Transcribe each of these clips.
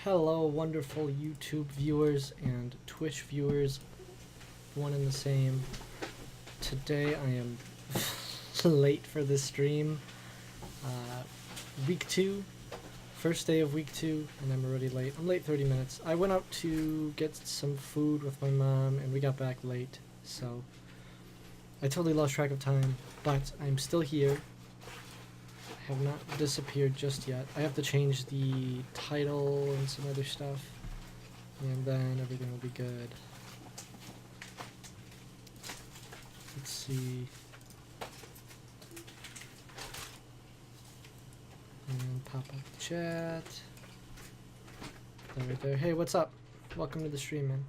Hello, wonderful YouTube viewers and Twitch viewers, one and the same. Today I am late for this stream. Week 2, first day of week 2, and I'm already late. I'm late 30 minutes. I went out to get some food with my mom, and we got back late, so I totally lost track of time, but I'm still here. I have not disappeared just yet. I have to change the title and some other stuff, and then everything will be good. Let's see. And pop up the chat. Then right there. Hey, what's up? Welcome to the stream, man.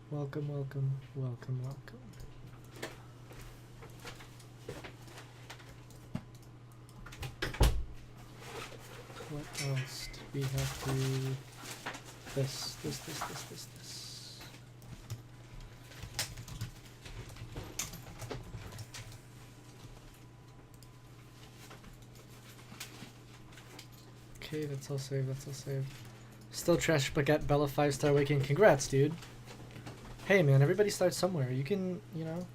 Welcome, welcome, welcome, welcome. What else do we have to... This. Okay, that's all saved, Still trash baguette, Bella 5-star waking. Congrats, dude. Hey man, everybody starts somewhere. You can, you know,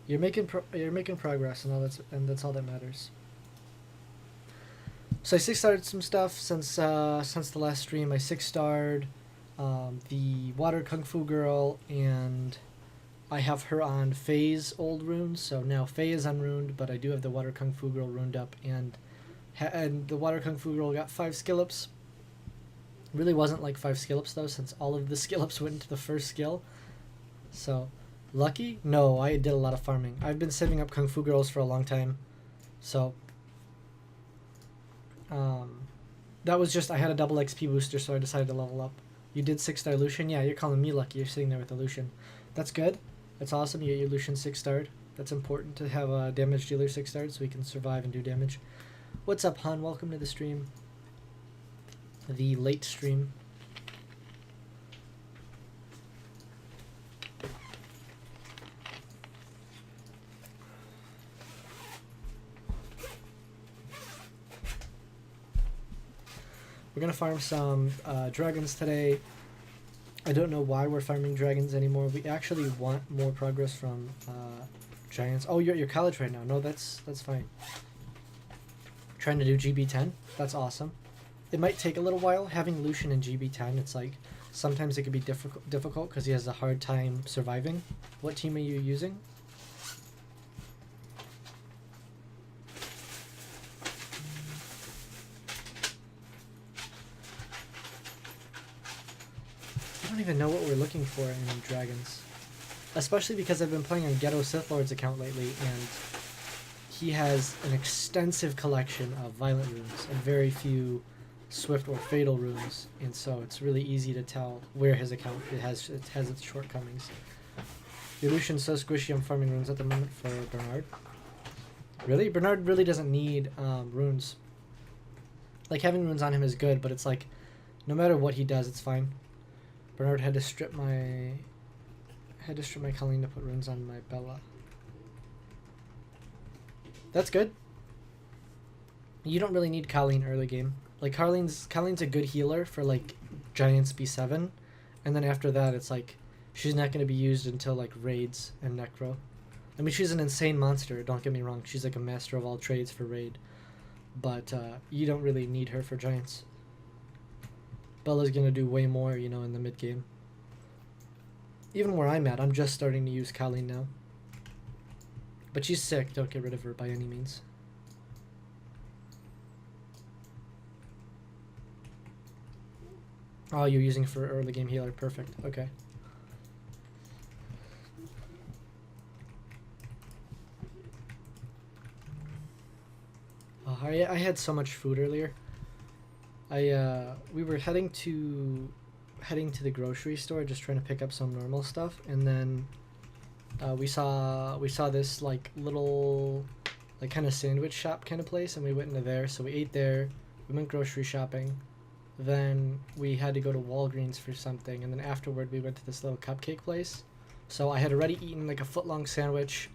you're making progress and that's all that matters. So I 6-starred some stuff since the last stream. I 6-starred the Water Kung Fu Girl, and I have her on Faye's old runes. So now Faye is unruned, but I do have the Water Kung Fu Girl runed up, and the Water Kung Fu Girl got 5 skill ups. Really wasn't like 5 skill ups though, since all of the skill ups went into the first skill. So lucky? No, I did a lot of farming. I've been saving up Kung Fu Girls for a long time, so that was just, I had a double XP booster, so I decided to level up. You did 6-star Lucian? Yeah, you're calling me lucky. You're sitting there with the Lucian. That's good. That's awesome. You get your Lucian 6-starred. That's important to have a damage dealer 6-starred so we can survive and do damage. What's up, Han? Welcome to the stream. The late stream. We're gonna farm some dragons today. I don't know why we're farming dragons anymore. We actually want more progress from giants. Oh, you're at your college right now. No, that's fine. Trying to do GB10. That's awesome. It might take a little while having Lucian in GB10. It's like sometimes it could be difficult because he has a hard time surviving. What team are you using? I don't even know what we're looking for in dragons. Especially because I've been playing on Ghetto Sith Lord's account lately, and he has an extensive collection of violent runes and very few swift or fatal runes, and so it's really easy to tell where his account has its shortcomings. The Lucian's so squishy, I'm farming runes at the moment for Bernard. Really? Bernard really doesn't need runes. Like, having runes on him is good, but it's like, no matter what he does, it's fine. Bernard had to strip my Colleen to put runes on my Bella. That's good. You don't really need Colleen early game. Like, Colleen's a good healer for like Giants B7, and then after that it's like she's not going to be used until like raids and Necro. I mean, she's an insane monster, don't get me wrong. She's like a master of all trades for raid, but you don't really need her for Giants. Bella's going to do way more, you know, in the mid game. Even where I'm at, I'm just starting to use Colleen now. But she's sick, don't get rid of her by any means. Oh, you're using for early game healer, perfect, okay. Oh, I had so much food earlier. We were heading to the grocery store, just trying to pick up some normal stuff, and then we saw this like little like kind of sandwich shop kind of place, and we went into there. So we ate there. We went grocery shopping. Then we had to go to Walgreens for something, and then afterward we went to this little cupcake place. So I had already eaten like a foot-long sandwich,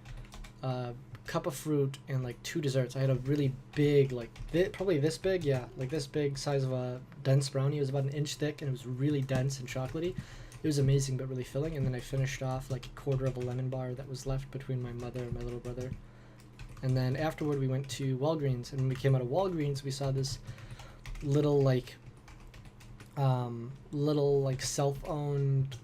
cup of fruit and like 2 desserts. I had a really big, like probably this big, yeah, like this big size of a dense brownie. It was about an inch thick and it was really dense and chocolatey. It was amazing but really filling. And then I finished off like a quarter of a lemon bar that was left between my mother and my little brother. And then afterward we went to Walgreens, and when we came out of Walgreens we saw this little like self-owned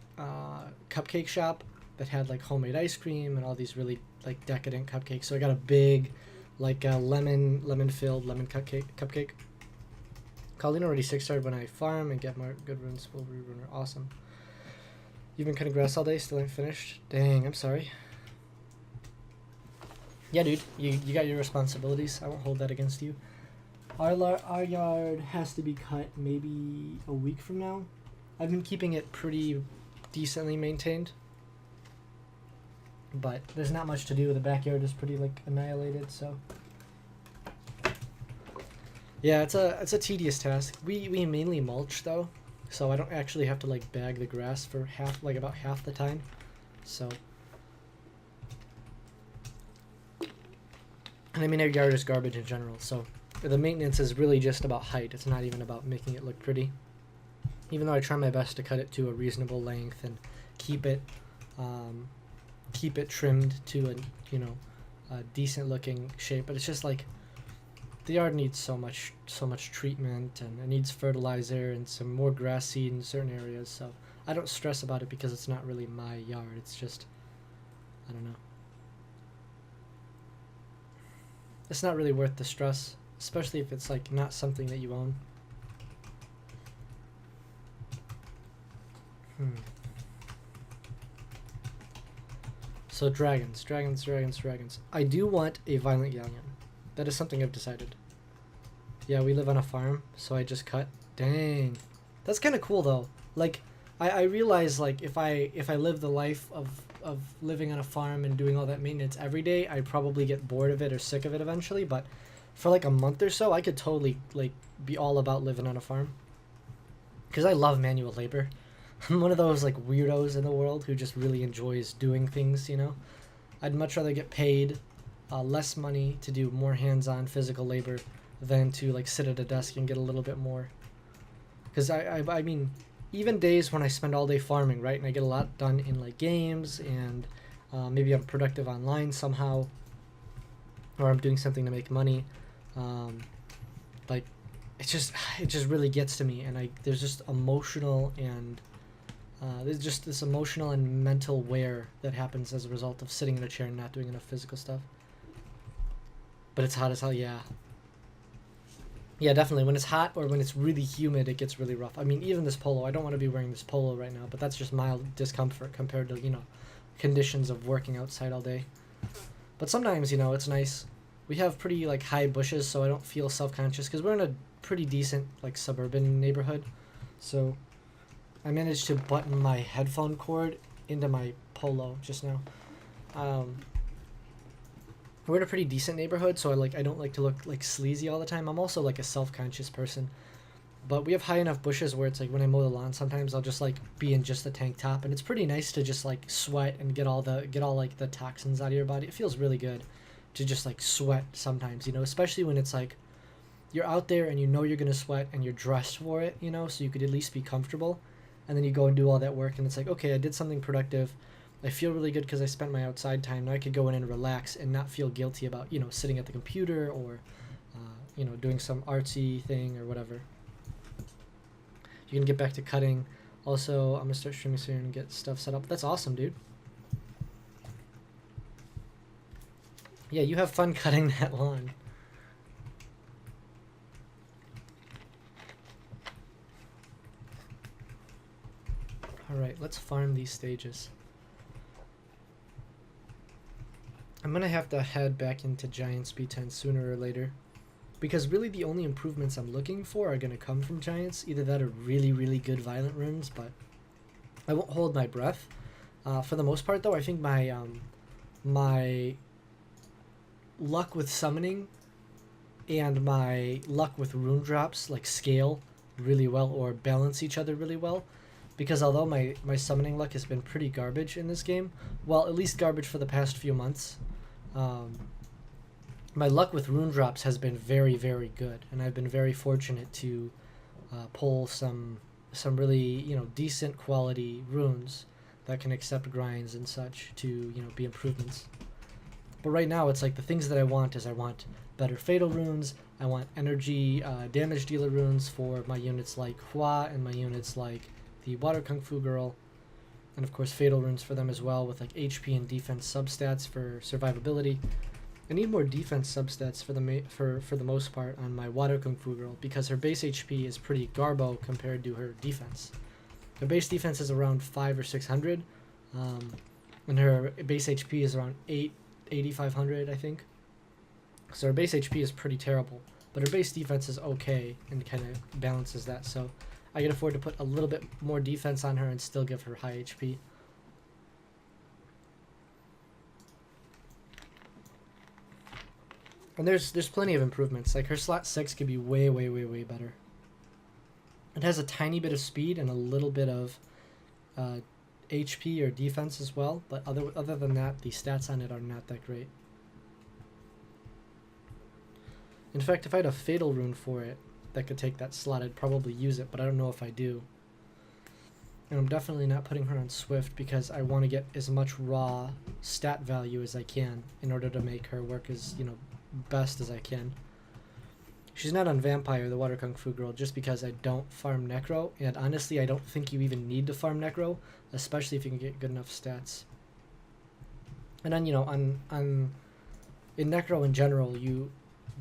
cupcake shop that had like homemade ice cream and all these really like decadent cupcakes. So I got a big like lemon filled lemon cupcake. Colleen already 6-starred when I farm and get more good runes. Full runner, awesome. You've been cutting grass all day, still ain't finished. Dang, I'm sorry. Yeah, dude, you got your responsibilities. I won't hold that against you. Our yard has to be cut maybe a week from now. I've been keeping it pretty decently maintained, but there's not much to do. The backyard is pretty like annihilated, so yeah, it's a tedious task. We mainly mulch though, so I don't actually have to like bag the grass for about half the time. So, and I mean our yard is garbage in general, so the maintenance is really just about height. It's not even about making it look pretty. Even though I try my best to cut it to a reasonable length and keep it trimmed to a decent looking shape, but it's just like the yard needs so much treatment, and it needs fertilizer and some more grass seed in certain areas. So I don't stress about it because it's not really my yard. It's just, I don't know. It's not really worth the stress, especially if it's like not something that you own. So dragons. I do want a violent galleon. That is something I've decided. Yeah, we live on a farm, so I just cut. Dang, that's kind of cool though. Like, I realize like if I live the life of living on a farm and doing all that maintenance every day, I'd probably get bored of it or sick of it eventually. But for like a month or so, I could totally like be all about living on a farm, because I love manual labor. I'm one of those like weirdos in the world who just really enjoys doing things, you know. I'd much rather get paid less money to do more hands-on physical labor than to like sit at a desk and get a little bit more. Because I mean, even days when I spend all day farming, right, and I get a lot done in like games, and maybe I'm productive online somehow, or I'm doing something to make money, like it just really gets to me, and there's just emotional and there's just this emotional and mental wear that happens as a result of sitting in a chair and not doing enough physical stuff. But it's hot as hell, yeah. Yeah, definitely. When it's hot or when it's really humid, it gets really rough. I mean, even this polo, I don't want to be wearing this polo right now, but that's just mild discomfort compared to, you know, conditions of working outside all day. But sometimes, you know, it's nice. We have pretty, like, high bushes, so I don't feel self-conscious, because we're in a pretty decent, like, suburban neighborhood. So I managed to button my headphone cord into my polo just now. We're in a pretty decent neighborhood, so I don't like to look like sleazy all the time. I'm also like a self-conscious person, but we have high enough bushes where it's like when I mow the lawn, sometimes I'll just like be in just a tank top, and it's pretty nice to just like sweat and get all like the toxins out of your body. It feels really good to just like sweat sometimes, you know, especially when it's like you're out there and you know you're gonna sweat and you're dressed for it, you know, so you could at least be comfortable. And then you go and do all that work, and it's like, okay, I did something productive. I feel really good because I spent my outside time. Now I could go in and relax and not feel guilty about, you know, sitting at the computer or, you know, doing some artsy thing or whatever. You can get back to cutting. Also, I'm going to start streaming soon and get stuff set up. That's awesome, dude. Yeah, you have fun cutting that lawn. Alright, let's farm these stages. I'm going to have to head back into Giants B10 sooner or later, because really the only improvements I'm looking for are going to come from Giants. Either that or really, really good violent runes, but I won't hold my breath. For the most part, though, I think my my luck with summoning and my luck with rune drops like scale really well or balance each other really well. Because although my summoning luck has been pretty garbage in this game, well, at least garbage for the past few months, my luck with rune drops has been very, very good, and I've been very fortunate to pull some really, you know, decent quality runes that can accept grinds and such to, you know, be improvements. But right now it's like the things that I want is I want better fatal runes, I want energy damage dealer runes for my units like Hua and my units like the Water Kung Fu Girl, and of course fatal runes for them as well with like HP and defense substats for survivability. I need more defense substats for the most part on my Water Kung Fu Girl because her base HP is pretty garbo compared to her defense. Her base defense is around 500 or 600, and her base HP is around 8,500, I think. So her base HP is pretty terrible, but her base defense is okay and kind of balances that. So I can afford to put a little bit more defense on her and still give her high HP. And there's plenty of improvements. Like her slot 6 could be way, way, way, way better. It has a tiny bit of speed and a little bit of HP or defense as well, but other than that, the stats on it are not that great. In fact, if I had a fatal rune for it that could take that slot, I'd probably use it, but I don't know if I do. And I'm definitely not putting her on Swift because I want to get as much raw stat value as I can in order to make her work as, you know, best as I can. She's not on Vampire, the Water Kung Fu Girl, just because I don't farm Necro, and honestly I don't think you even need to farm Necro, especially if you can get good enough stats. And then, you know, in Necro in general, you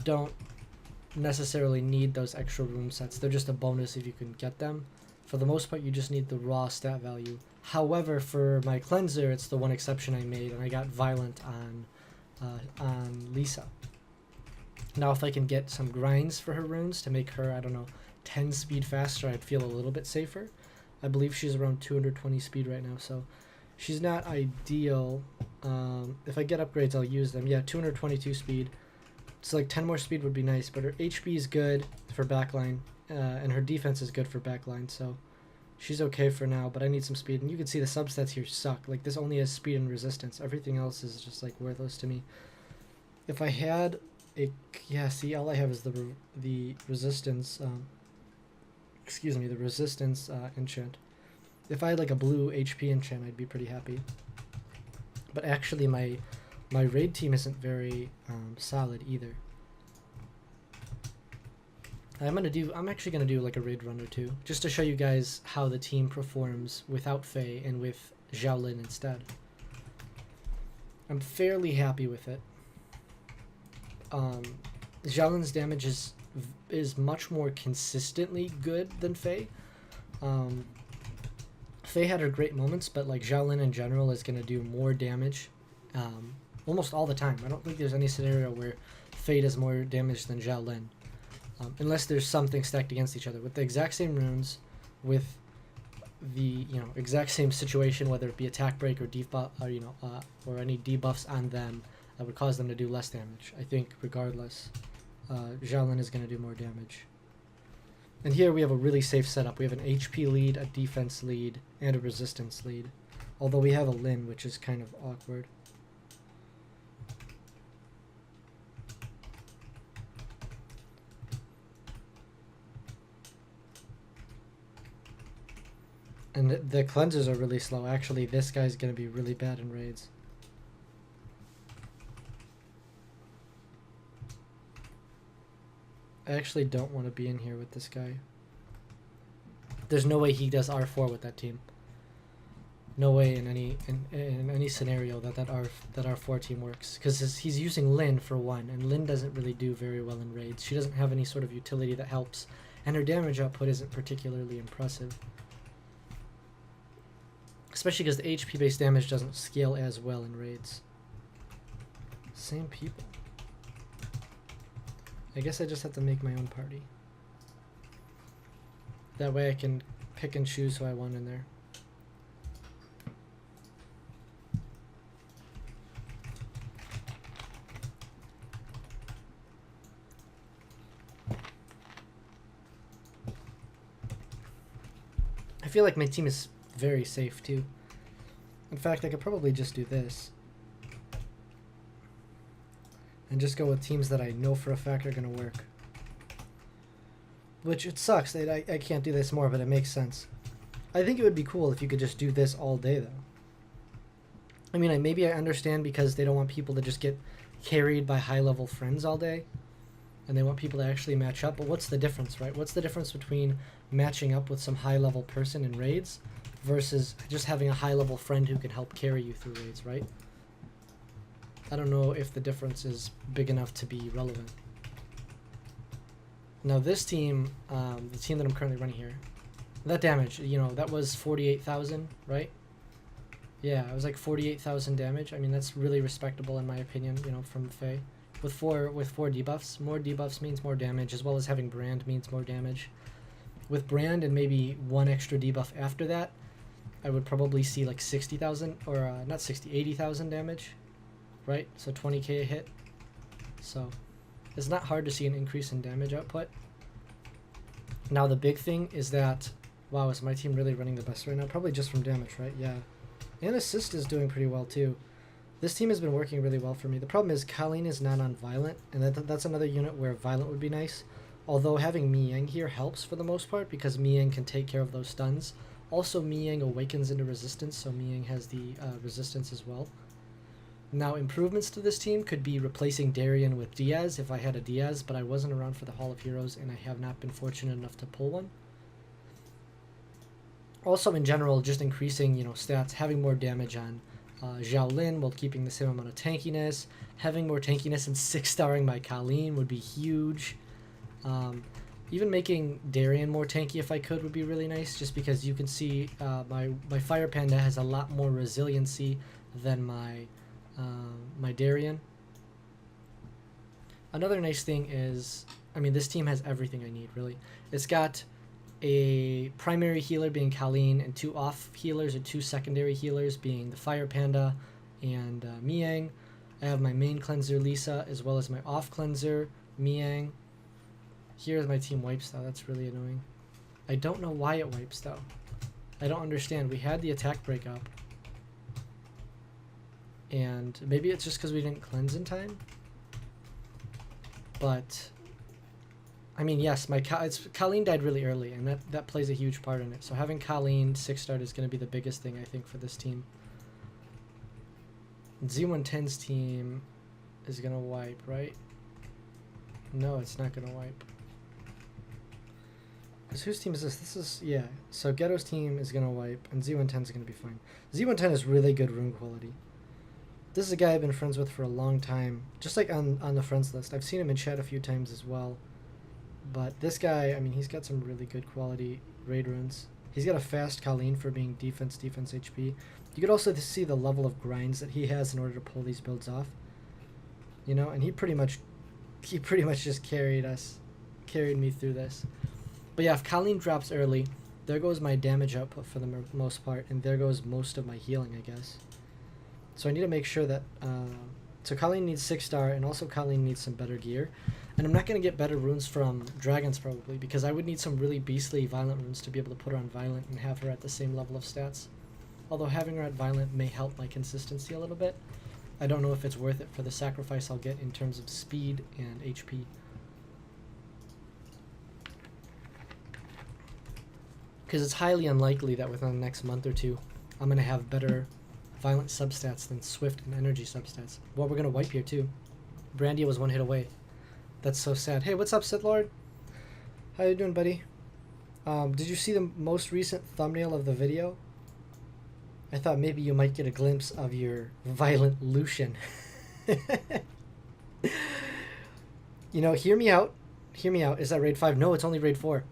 don't necessarily need those extra room sets. They're just a bonus if you can get them. For the most part, you just need the raw stat value. However, for my cleanser, it's the one exception I made, and I got Violent on Lisa. Now, if I can get some grinds for her runes to make her, I don't know, 10 speed faster, I'd feel a little bit safer. I believe she's around 220 speed right now, so she's not ideal. If I get upgrades, I'll use them. Yeah, 222 speed. So like 10 more speed would be nice, but her HP is good for backline, and her defense is good for backline, so she's okay for now, but I need some speed. And you can see the substats here suck. Like, this only has speed and resistance. Everything else is just like worthless to me. If I had a, yeah, see, all I have is the resistance, excuse me, the resistance enchant. If I had like a blue HP enchant, I'd be pretty happy. But actually my raid team isn't very solid either. I'm actually gonna do like a raid run or two, just to show you guys how the team performs without Faye and with Xiaolin instead. I'm fairly happy with it. Xiaolin's damage is much more consistently good than Faye. Faye had her great moments, but like Xiaolin in general is gonna do more damage almost all the time. I don't think there's any scenario where Faye does more damage than Xiaolin. Unless there's something stacked against each other. With the exact same runes, with the, you know, exact same situation, whether it be attack break or debuff, or, you know, or any debuffs on them, that would cause them to do less damage. I think regardless, Xiaolin is going to do more damage. And here we have a really safe setup. We have an HP lead, a defense lead, and a resistance lead. Although we have a Lin, which is kind of awkward. And the cleansers are really slow. Actually, this guy's going to be really bad in raids. I actually don't want to be in here with this guy. There's no way he does R4 with that team. No way in any scenario that R4 team works. Because he's using Lin for one, and Lin doesn't really do very well in raids. She doesn't have any sort of utility that helps, and her damage output isn't particularly impressive. Especially because the HP-based damage doesn't scale as well in raids. Same people. I guess I just have to make my own party. That way I can pick and choose who I want in there. I feel like my team is very safe too. In fact, I could probably just do this. and just go with teams that I know for a fact are going to work. Which it sucks that I can't do this more, but it makes sense. I think it would be cool if you could just do this all day, though. I mean, maybe I understand because they don't want people to just get carried by high-level friends all day, and they want people to actually match up, but what's the difference, right? What's the difference between matching up with some high-level person in raids versus just having a high-level friend who can help carry you through raids, right? I don't know if the difference is big enough to be relevant. Now this team, the team that I'm currently running here, that damage, you know, that was 48,000, right? Yeah, it was like 48,000 damage. I mean, that's really respectable in my opinion, you know, from Faye. With four debuffs, more debuffs means more damage, as well as having Brand means more damage. With Brand and maybe one extra debuff after that, I would probably see like 60,000, or not 60, 80,000 damage, right? So 20k a hit. So it's not hard to see an increase in damage output. Now the big thing is that, wow, is my team really running the best right now? Probably just from damage, right? Yeah. And assist is doing pretty well too. This team has been working really well for me. The problem is Colleen is not on Violent, and that's another unit where Violent would be nice. Although having Miang here helps for the most part, because Miang can take care of those stuns. Also, Miang awakens into resistance, so Miang has the resistance as well. Now, improvements to this team could be replacing Darien with Diaz if I had a Diaz, but I wasn't around for the Hall of Heroes, and I have not been fortunate enough to pull one. Also, in general, just increasing, you know, stats, having more damage on Zhao Lin while keeping the same amount of tankiness. Having more tankiness and 6-starring my Colleen would be huge. Even making Darien more tanky if I could would be really nice, just because you can see my Fire Panda has a lot more resiliency than my Darien. Another nice thing is, I mean, this team has everything I need, really. It's got a primary healer being Colleen, and 2 off healers or 2 secondary healers being the Fire Panda and Miang. I have my main cleanser Lisa, as well as my off cleanser Miang. Here's my team wipes though. That's really annoying. I don't know why it wipes though. I don't understand. We had the attack break up, and maybe it's just because we didn't cleanse in time. But I mean, yes, Colleen died really early, and that plays a huge part in it. So having Colleen 6-starred is going to be the biggest thing, I think, for this team. Z110's team is going to wipe, right? No, it's not going to wipe. Because whose team is this? This is, yeah. So Ghetto's team is going to wipe, and Z110 is going to be fine. Z110 is really good rune quality. This is a guy I've been friends with for a long time. Just like on the friends list. I've seen him in chat a few times as well. But this guy, I mean, he's got some really good quality raid runes. He's got a fast Colleen for being defense HP. You could also see the level of grinds that he has in order to pull these builds off. You know, and he pretty much just carried me through this. But yeah, if Colleen drops early, there goes my damage output for the most part, and there goes most of my healing, I guess. So I need to make sure that, so Colleen needs 6-star, and also Colleen needs some better gear. And I'm not going to get better runes from Dragons probably, because I would need some really beastly Violent runes to be able to put her on Violent and have her at the same level of stats. Although having her at Violent may help my consistency a little bit. I don't know if it's worth it for the sacrifice I'll get in terms of speed and HP. Because it's highly unlikely that within the next month or two, I'm going to have better Violent substats than Swift and Energy substats. Well, we're going to wipe here too. Brandia was 1 hit away. That's so sad. Hey, what's up, Sith Lord? How you doing, buddy? Did you see the most recent thumbnail of the video? I thought maybe you might get a glimpse of your Violent Lucian. You know, hear me out. Hear me out. Is that raid 5? No, it's only raid 4.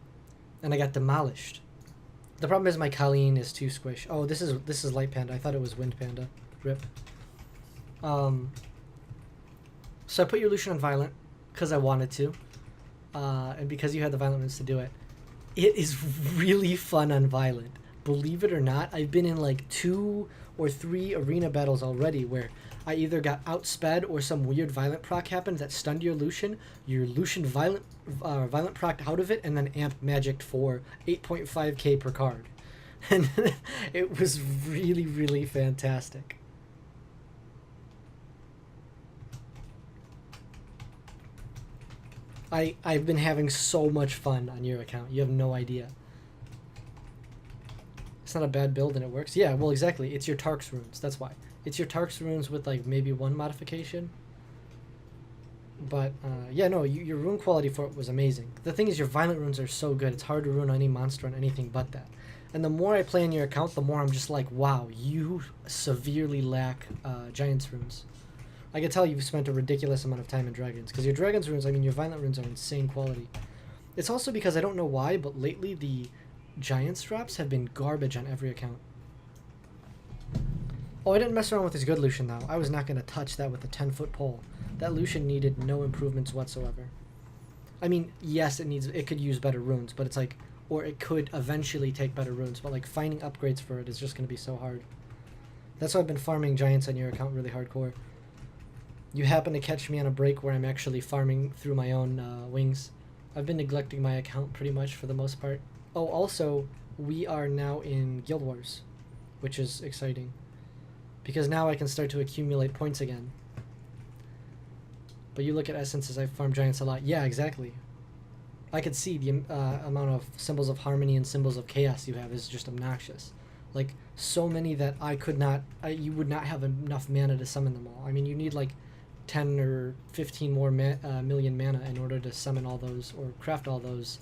And I got demolished. The problem is my Colleen is too squish. Oh, this is Light Panda. I thought it was Wind Panda. Rip. So I put your Lucian on Violent because I wanted to, and because you had the Violent runes to do it. It is really fun on Violent. Believe it or not, I've been in like 2 or 3 arena battles already where I either got outsped or some weird Violent proc happened that stunned your Lucian Violent proc out of it, and then amp magicked for 8.5k per card. And it was really, really fantastic. I've been having so much fun on your account. You have no idea. It's not a bad build and it works. Yeah, well, exactly. It's your Tark's runes. That's why. It's your Tark's runes with like maybe one modification. But yeah, no, your rune quality for it was amazing. The thing is, your violent runes are so good. It's hard to rune any monster on anything but that. And the more I play on your account, the more I'm just like, wow, you severely lack Giants runes. I can tell you've spent a ridiculous amount of time in Dragons. Because your Dragons runes, I mean, your violent runes are insane quality. It's also because I don't know why, but lately the Giants drops have been garbage on every account. Oh, I didn't mess around with his good Lucian, though. I was not going to touch that with a 10-foot pole. That Lucian needed no improvements whatsoever. I mean, yes, it could use better runes, but it's like, or it could eventually take better runes, but like finding upgrades for it is just going to be so hard. That's why I've been farming Giants on your account really hardcore. You happen to catch me on a break where I'm actually farming through my own wings. I've been neglecting my account pretty much for the most part. Oh, also, we are now in Guild Wars, which is exciting. Because now I can start to accumulate points again. But you look at essences, I farm Giants a lot. Yeah, exactly. I could see the amount of symbols of harmony and symbols of chaos you have is just obnoxious. Like, so many that you would not have enough mana to summon them all. I mean, you need like 10 or 15 more million mana in order to summon all those, or craft all those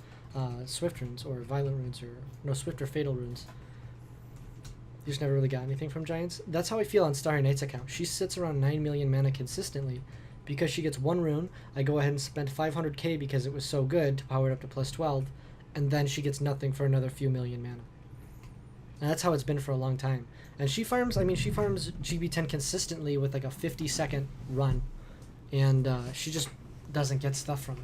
Swift runes, or Violent runes, or, no, Swift or Fatal runes. You just never really got anything from Giants. That's how I feel on Starry Knight's account. She sits around 9 million mana consistently, because she gets one rune. I go ahead and spend 500k because it was so good to power it up to plus 12, and then she gets nothing for another few million mana. And that's how it's been for a long time. And she farms GB10 consistently with like a 50-second run, and she just doesn't get stuff from it.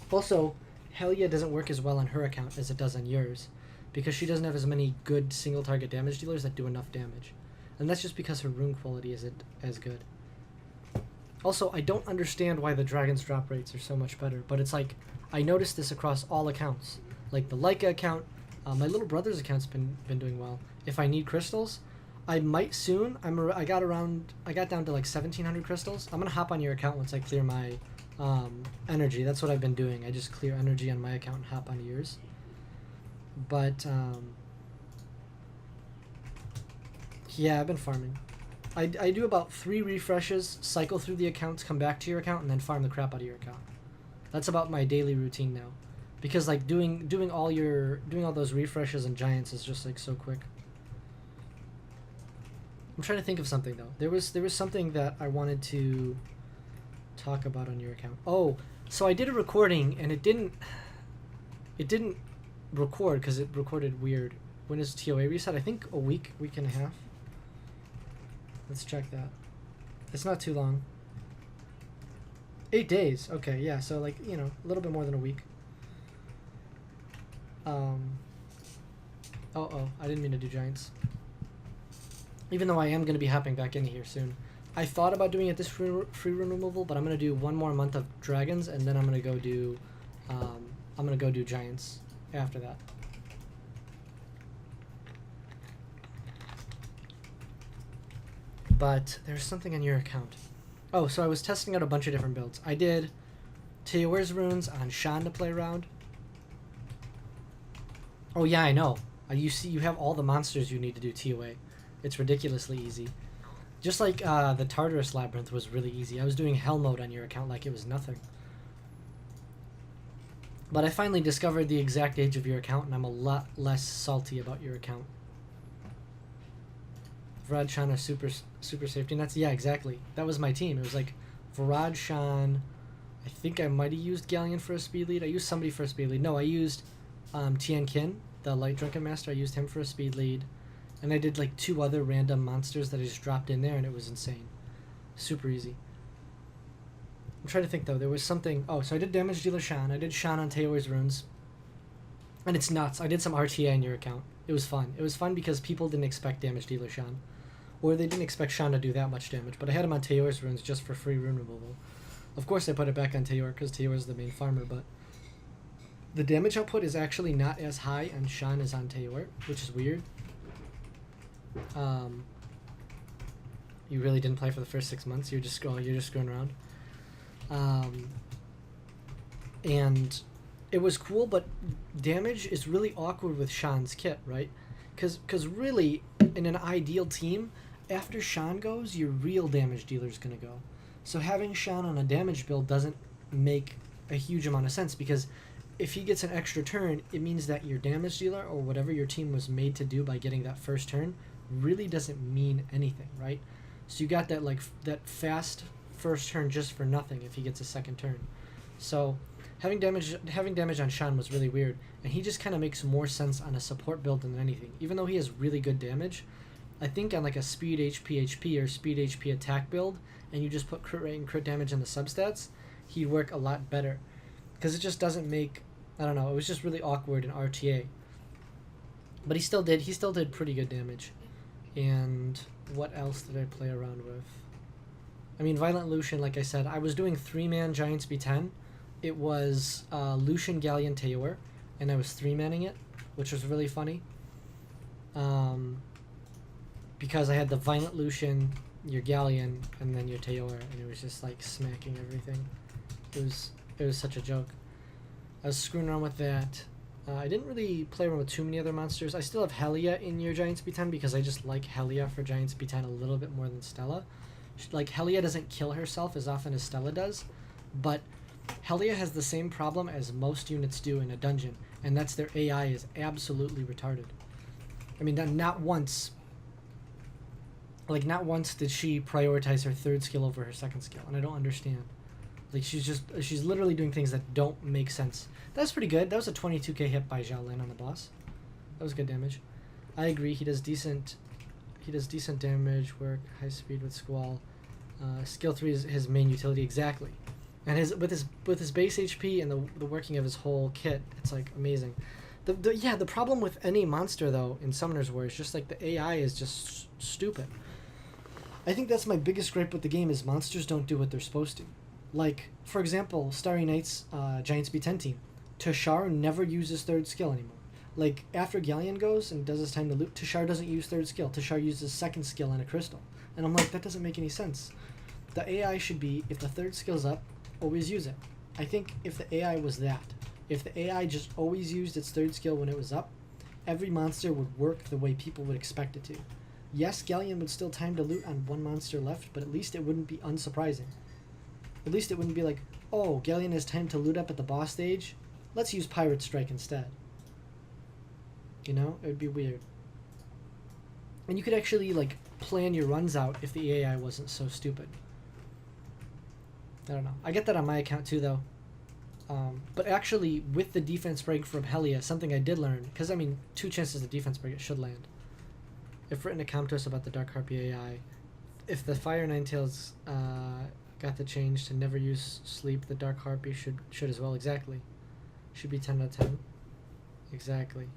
Also, Helia doesn't work as well on her account as it does on yours, because she doesn't have as many good single target damage dealers that do enough damage. And that's just because her rune quality isn't as good. Also, I don't understand why the Dragon's drop rates are so much better, but it's like, I noticed this across all accounts. Like the Leica account, my little brother's account's been doing well. If I need crystals, I might soon. I got down to like 1,700 crystals. I'm gonna hop on your account once I clear my energy. That's what I've been doing. I just clear energy on my account and hop on yours. But yeah, I've been farming. I do about 3 refreshes, cycle through the accounts, come back to your account, and then farm the crap out of your account. That's about my daily routine now, because like doing all those refreshes and Giants is just like so quick. I'm trying to think of something though. There was something that I wanted to talk about on your account. Oh, so I did a recording and it didn't record because it recorded weird. When is TOA reset? I think a week and a half. Let's check that. It's not too long. 8 days. Okay, yeah. So like, a little bit more than a week. Oh, I didn't mean to do Giants. Even though I am going to be hopping back into here soon. I thought about doing it this free rune removal, but I'm going to do one more month of Dragons, and then I'm going to go do Giants after that. But there's something on your account. Oh, so I was testing out a bunch of different builds. I did Teower's runes on Shan to play around. Oh yeah, I know. You have all the monsters you need to do TOA. It's ridiculously easy. Just like the Tartarus Labyrinth was really easy. I was doing Hell mode on your account like it was nothing. But I finally discovered the exact age of your account, and I'm a lot less salty about your account. Varad, Shan are super safety nets. Yeah, exactly. That was my team. It was like Varad, Shan. I think I might have used Galleon for a speed lead. I used somebody for a speed lead. No, I used Tian Kin, the Light Drunken Master. I used him for a speed lead. And I did like 2 other random monsters that I just dropped in there, and it was insane. Super easy. I'm trying to think though. There was something. Oh, so I did Damage Dealer Shan. I did Shan on Teower's runes. And it's nuts. I did some RTA in your account. It was fun. It was fun because people didn't expect Damage Dealer Shan. Or they didn't expect Shan to do that much damage. But I had him on Teower's runes just for free rune removal. Of course I put it back on Teor because Teor is the main farmer, but the damage output is actually not as high on Shan as on Teor, which is weird. You really didn't play for the first 6 months. You're just screwing around. And it was cool, but damage is really awkward with Sean's kit, right? Because really, in an ideal team, after Sean goes, your real damage dealer is going to go. So having Sean on a damage build doesn't make a huge amount of sense, because if he gets an extra turn, it means that your damage dealer, or whatever your team was made to do by getting that first turn, really doesn't mean anything, right? So you got that that fast first turn just for nothing if he gets a second turn. So having damage on Sean was really weird, and he just kind of makes more sense on a support build than anything. Even though he has really good damage, I think on like a speed HP or speed HP attack build, and you just put crit rate and crit damage in the substats, he'd work a lot better. Because it just doesn't make, I don't know, it was just really awkward in RTA. But he still did pretty good damage. And what else did I play around with? I mean, Violent Lucian, like I said, I was doing 3-man Giants B10. It was Lucian, Galleon, Tayor, and I was 3-manning it, which was really funny. Because I had the Violent Lucian, your Galleon, and then your Tayor, and it was just like smacking everything. It was such a joke. I was screwing around with that. I didn't really play around with too many other monsters. I still have Helia in your Giants B10 because I just like Helia for Giants B10 a little bit more than Stella. Like, Helia doesn't kill herself as often as Stella does, but Helia has the same problem as most units do in a dungeon, and that's their AI is absolutely retarded. I mean, not once did she prioritize her third skill over her second skill, and I don't understand. Like, she's literally doing things that don't make sense. That was pretty good. That was a 22k hit by Zhao Lin on the boss. That was good damage. I agree. He does decent damage, work, high speed with Squall. Skill 3 is his main utility, exactly. And with his base HP and the working of his whole kit, it's like amazing. The problem with any monster though in Summoner's War is just like the AI is just stupid. I think that's my biggest gripe with the game is monsters don't do what they're supposed to. Like, for example, Starry Night's Giants B10 team. Tashar never uses third skill anymore. Like, after Galleon goes and does his time to loot, Tashar doesn't use third skill. Tashar uses second skill and a crystal. And I'm like, that doesn't make any sense. The AI should be, if the third skill's up, always use it. I think if the AI was that, if the AI just always used its third skill when it was up, every monster would work the way people would expect it to. Yes, Galleon would still time to loot on one monster left, but at least it wouldn't be unsurprising. At least it wouldn't be like, oh, Galleon has time to loot up at the boss stage, let's use Pirate Strike instead. You know, it would be weird. And you could actually, like, plan your runs out if the AI wasn't so stupid. I don't know. I get that on my account too, though. But actually, with the defense break from Helia, something I did learn, because, I mean, 2 chances the defense break, it should land. If written to Countess about the Dark Harpy AI, if the Fire Ninetails got the change to never use sleep, the Dark Harpy should as well. Exactly. Should be 10 out of 10. Exactly.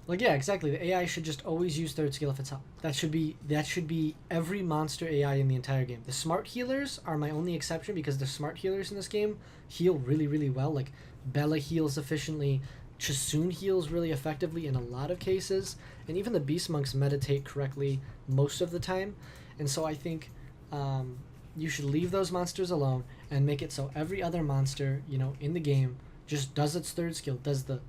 Like, yeah, exactly. The AI should just always use third skill if it's up. That should be every monster AI in the entire game. The smart healers are my only exception because the smart healers in this game heal really, really well. Like, Bella heals efficiently, Chasun heals really effectively in a lot of cases, and even the Beast Monks meditate correctly most of the time. And so I think you should leave those monsters alone and make it so every other monster, you know, in the game just does its third skill, does the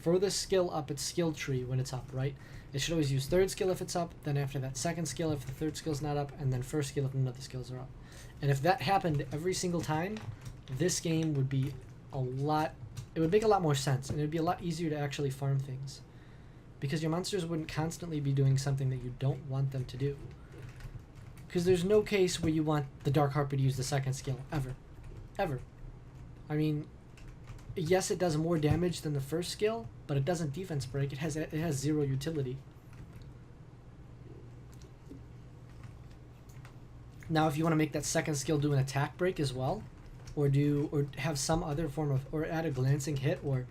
furthest skill up its skill tree when it's up, right? It should always use third skill if it's up, then after that second skill if the third skill's not up, and then first skill if none of the skills are up. And if that happened every single time, this game would be it would make a lot more sense, and it would be a lot easier to actually farm things. Because your monsters wouldn't constantly be doing something that you don't want them to do. Because there's no case where you want the Dark Harpy to use the second skill, ever. Ever. I mean, yes, it does more damage than the first skill, but it doesn't defense break. It has 0 utility. Now, if you want to make that second skill do an attack break as well, or have some other form of, or add a glancing hit, or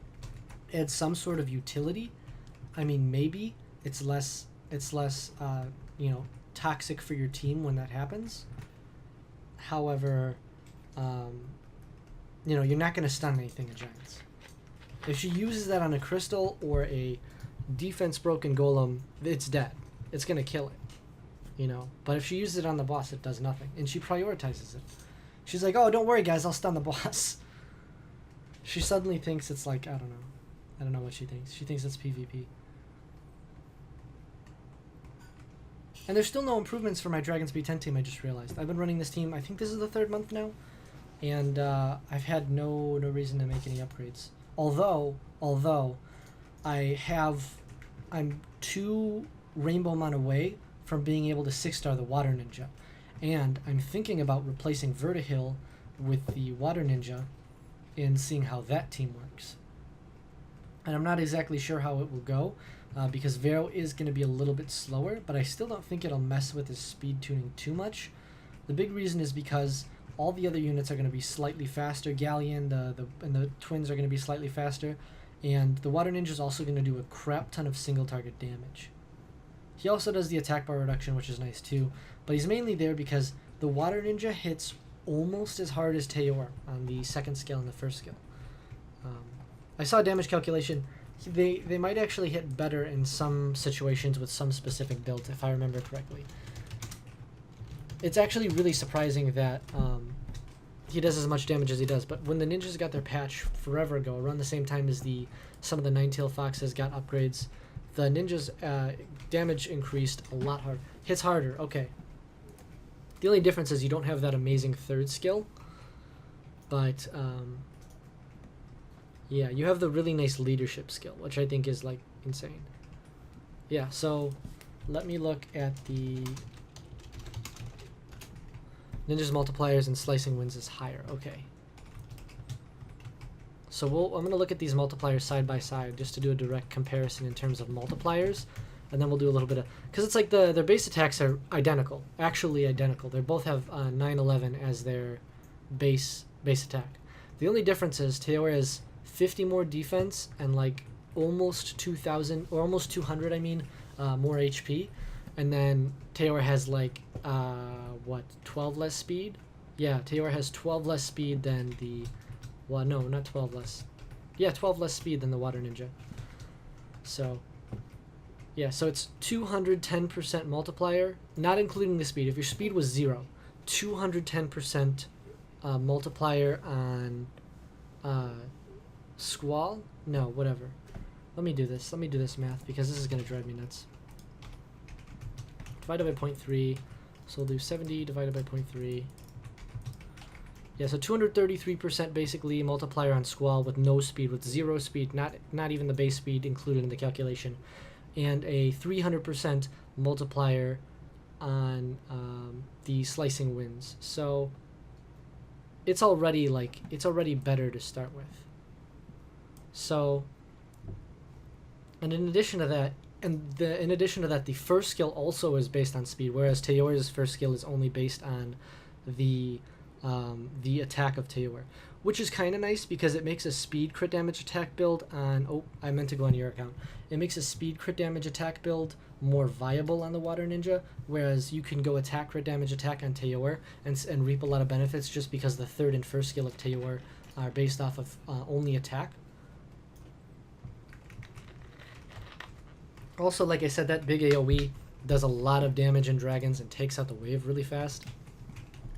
add some sort of utility, I mean, maybe it's less you know, toxic for your team when that happens. However, you know, you're not going to stun anything in Giants. If she uses that on a crystal or a defense broken golem, it's dead. It's going to kill it, you know. But if she uses it on the boss, it does nothing, and she prioritizes it. She's like, oh, don't worry, guys, I'll stun the boss. She suddenly thinks it's like, I don't know. I don't know what she thinks. She thinks it's PvP. And there's still no improvements for my Dragon Speed 10 team, I just realized. I've been running this team, I think this is the 3rd month now. And I've had no reason to make any upgrades. Although, I'm 2 Rainbow Mon away from being able to 6-star the Water Ninja. And I'm thinking about replacing Vertihill with the Water Ninja and seeing how that team works. And I'm not exactly sure how it will go, because Vero is going to be a little bit slower, but I still don't think it'll mess with his speed tuning too much. The big reason is because all the other units are going to be slightly faster. Galleon and the twins are going to be slightly faster, and the Water Ninja is also going to do a crap ton of single target damage. He also does the attack bar reduction, which is nice too, but he's mainly there because the Water Ninja hits almost as hard as Teor on the 2nd skill and the 1st skill. I saw damage calculation. They might actually hit better in some situations with some specific builds, if I remember correctly. It's actually really surprising that he does as much damage as he does, but when the ninjas got their patch forever ago, around the same time as some of the Ninetail Foxes got upgrades, the ninjas' damage increased a lot hard. Hits harder, okay. The only difference is you don't have that amazing 3rd skill, but yeah, you have the really nice leadership skill, which I think is like insane. Yeah, so let me look at the ninjas multipliers and slicing wins is higher. Okay. So I'm going to look at these multipliers side by side just to do a direct comparison in terms of multipliers, and then we'll do a little bit of, because it's like their base attacks are identical, actually identical. They both have 9/11 as their base attack. The only difference is Teor has 50 more defense and like almost 2,000 or almost 200, I mean, more HP, and then Teor has like 12 less speed. Yeah, Teor has 12 less speed than the, well, no, not 12 less. Yeah, 12 less speed than the Water Ninja. So yeah, so it's 210% multiplier, not including the speed. If your speed was 0, 210% multiplier on Squall? No, whatever. Let me do this math, because this is going to drive me nuts. Divided by 0.3, so we'll do 70 divided by 0.3. Yeah, so 233% basically multiplier on Squall with no speed, with 0 speed, not even the base speed included in the calculation. And a 300% multiplier on the slicing winds. So it's already better to start with. So, and in addition to that, the first skill also is based on speed, whereas Teor's first skill is only based on the attack of Teor, which is kind of nice because it makes a speed crit damage attack build on, oh, I meant to go on your account. It makes a speed crit damage attack build more viable on the Water Ninja, whereas you can go attack crit damage attack on Teor and reap a lot of benefits just because the 3rd and 1st skill of Teor are based off of only attack. Also, like I said, that big AoE does a lot of damage in dragons and takes out the wave really fast.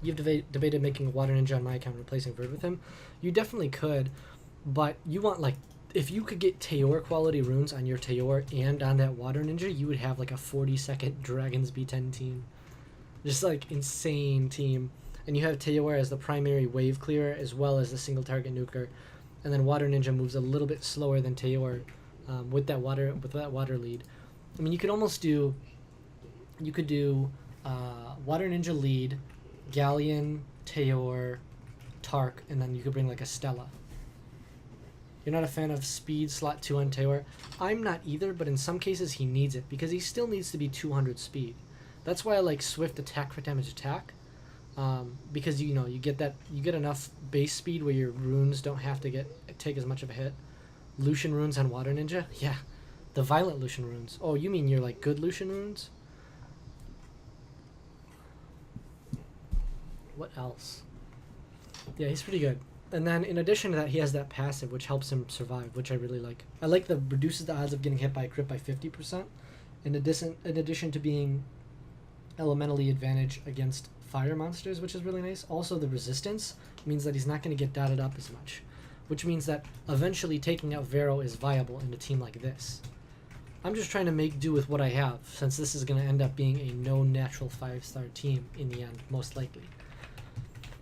You've debated making a Water Ninja on my account, replacing Verd with him. You definitely could, but you want, like, if you could get Teor quality runes on your Teor and on that Water Ninja, you would have like a 40-second Dragons B10 team. Just like insane team. And you have Teor as the primary wave clearer as well as the single target nuker. And then Water Ninja moves a little bit slower than Teor with that water lead. I mean, you could do Water Ninja lead, Galleon, Teor, Tark, and then you could bring like a Stella. You're not a fan of speed slot 2 on Teor? I'm not either, but in some cases he needs it because he still needs to be 200 speed. That's why I like Swift attack for damage attack, because you get enough base speed where your runes don't have to take as much of a hit. Lucian runes on Water Ninja? Yeah, the violent Lucian runes. Oh, you mean you're like good Lucian runes? What else? Yeah, he's pretty good. And then in addition to that, he has that passive which helps him survive, which I really like. I like the reduces the odds of getting hit by a crit by 50%, in addition to being elementally advantage against fire monsters, which is really nice. Also, the resistance means that he's not going to get dotted up as much, which means that eventually taking out Vero is viable in a team like this. I'm just trying to make do with what I have, since this is going to end up being a no natural 5-star team in the end, most likely.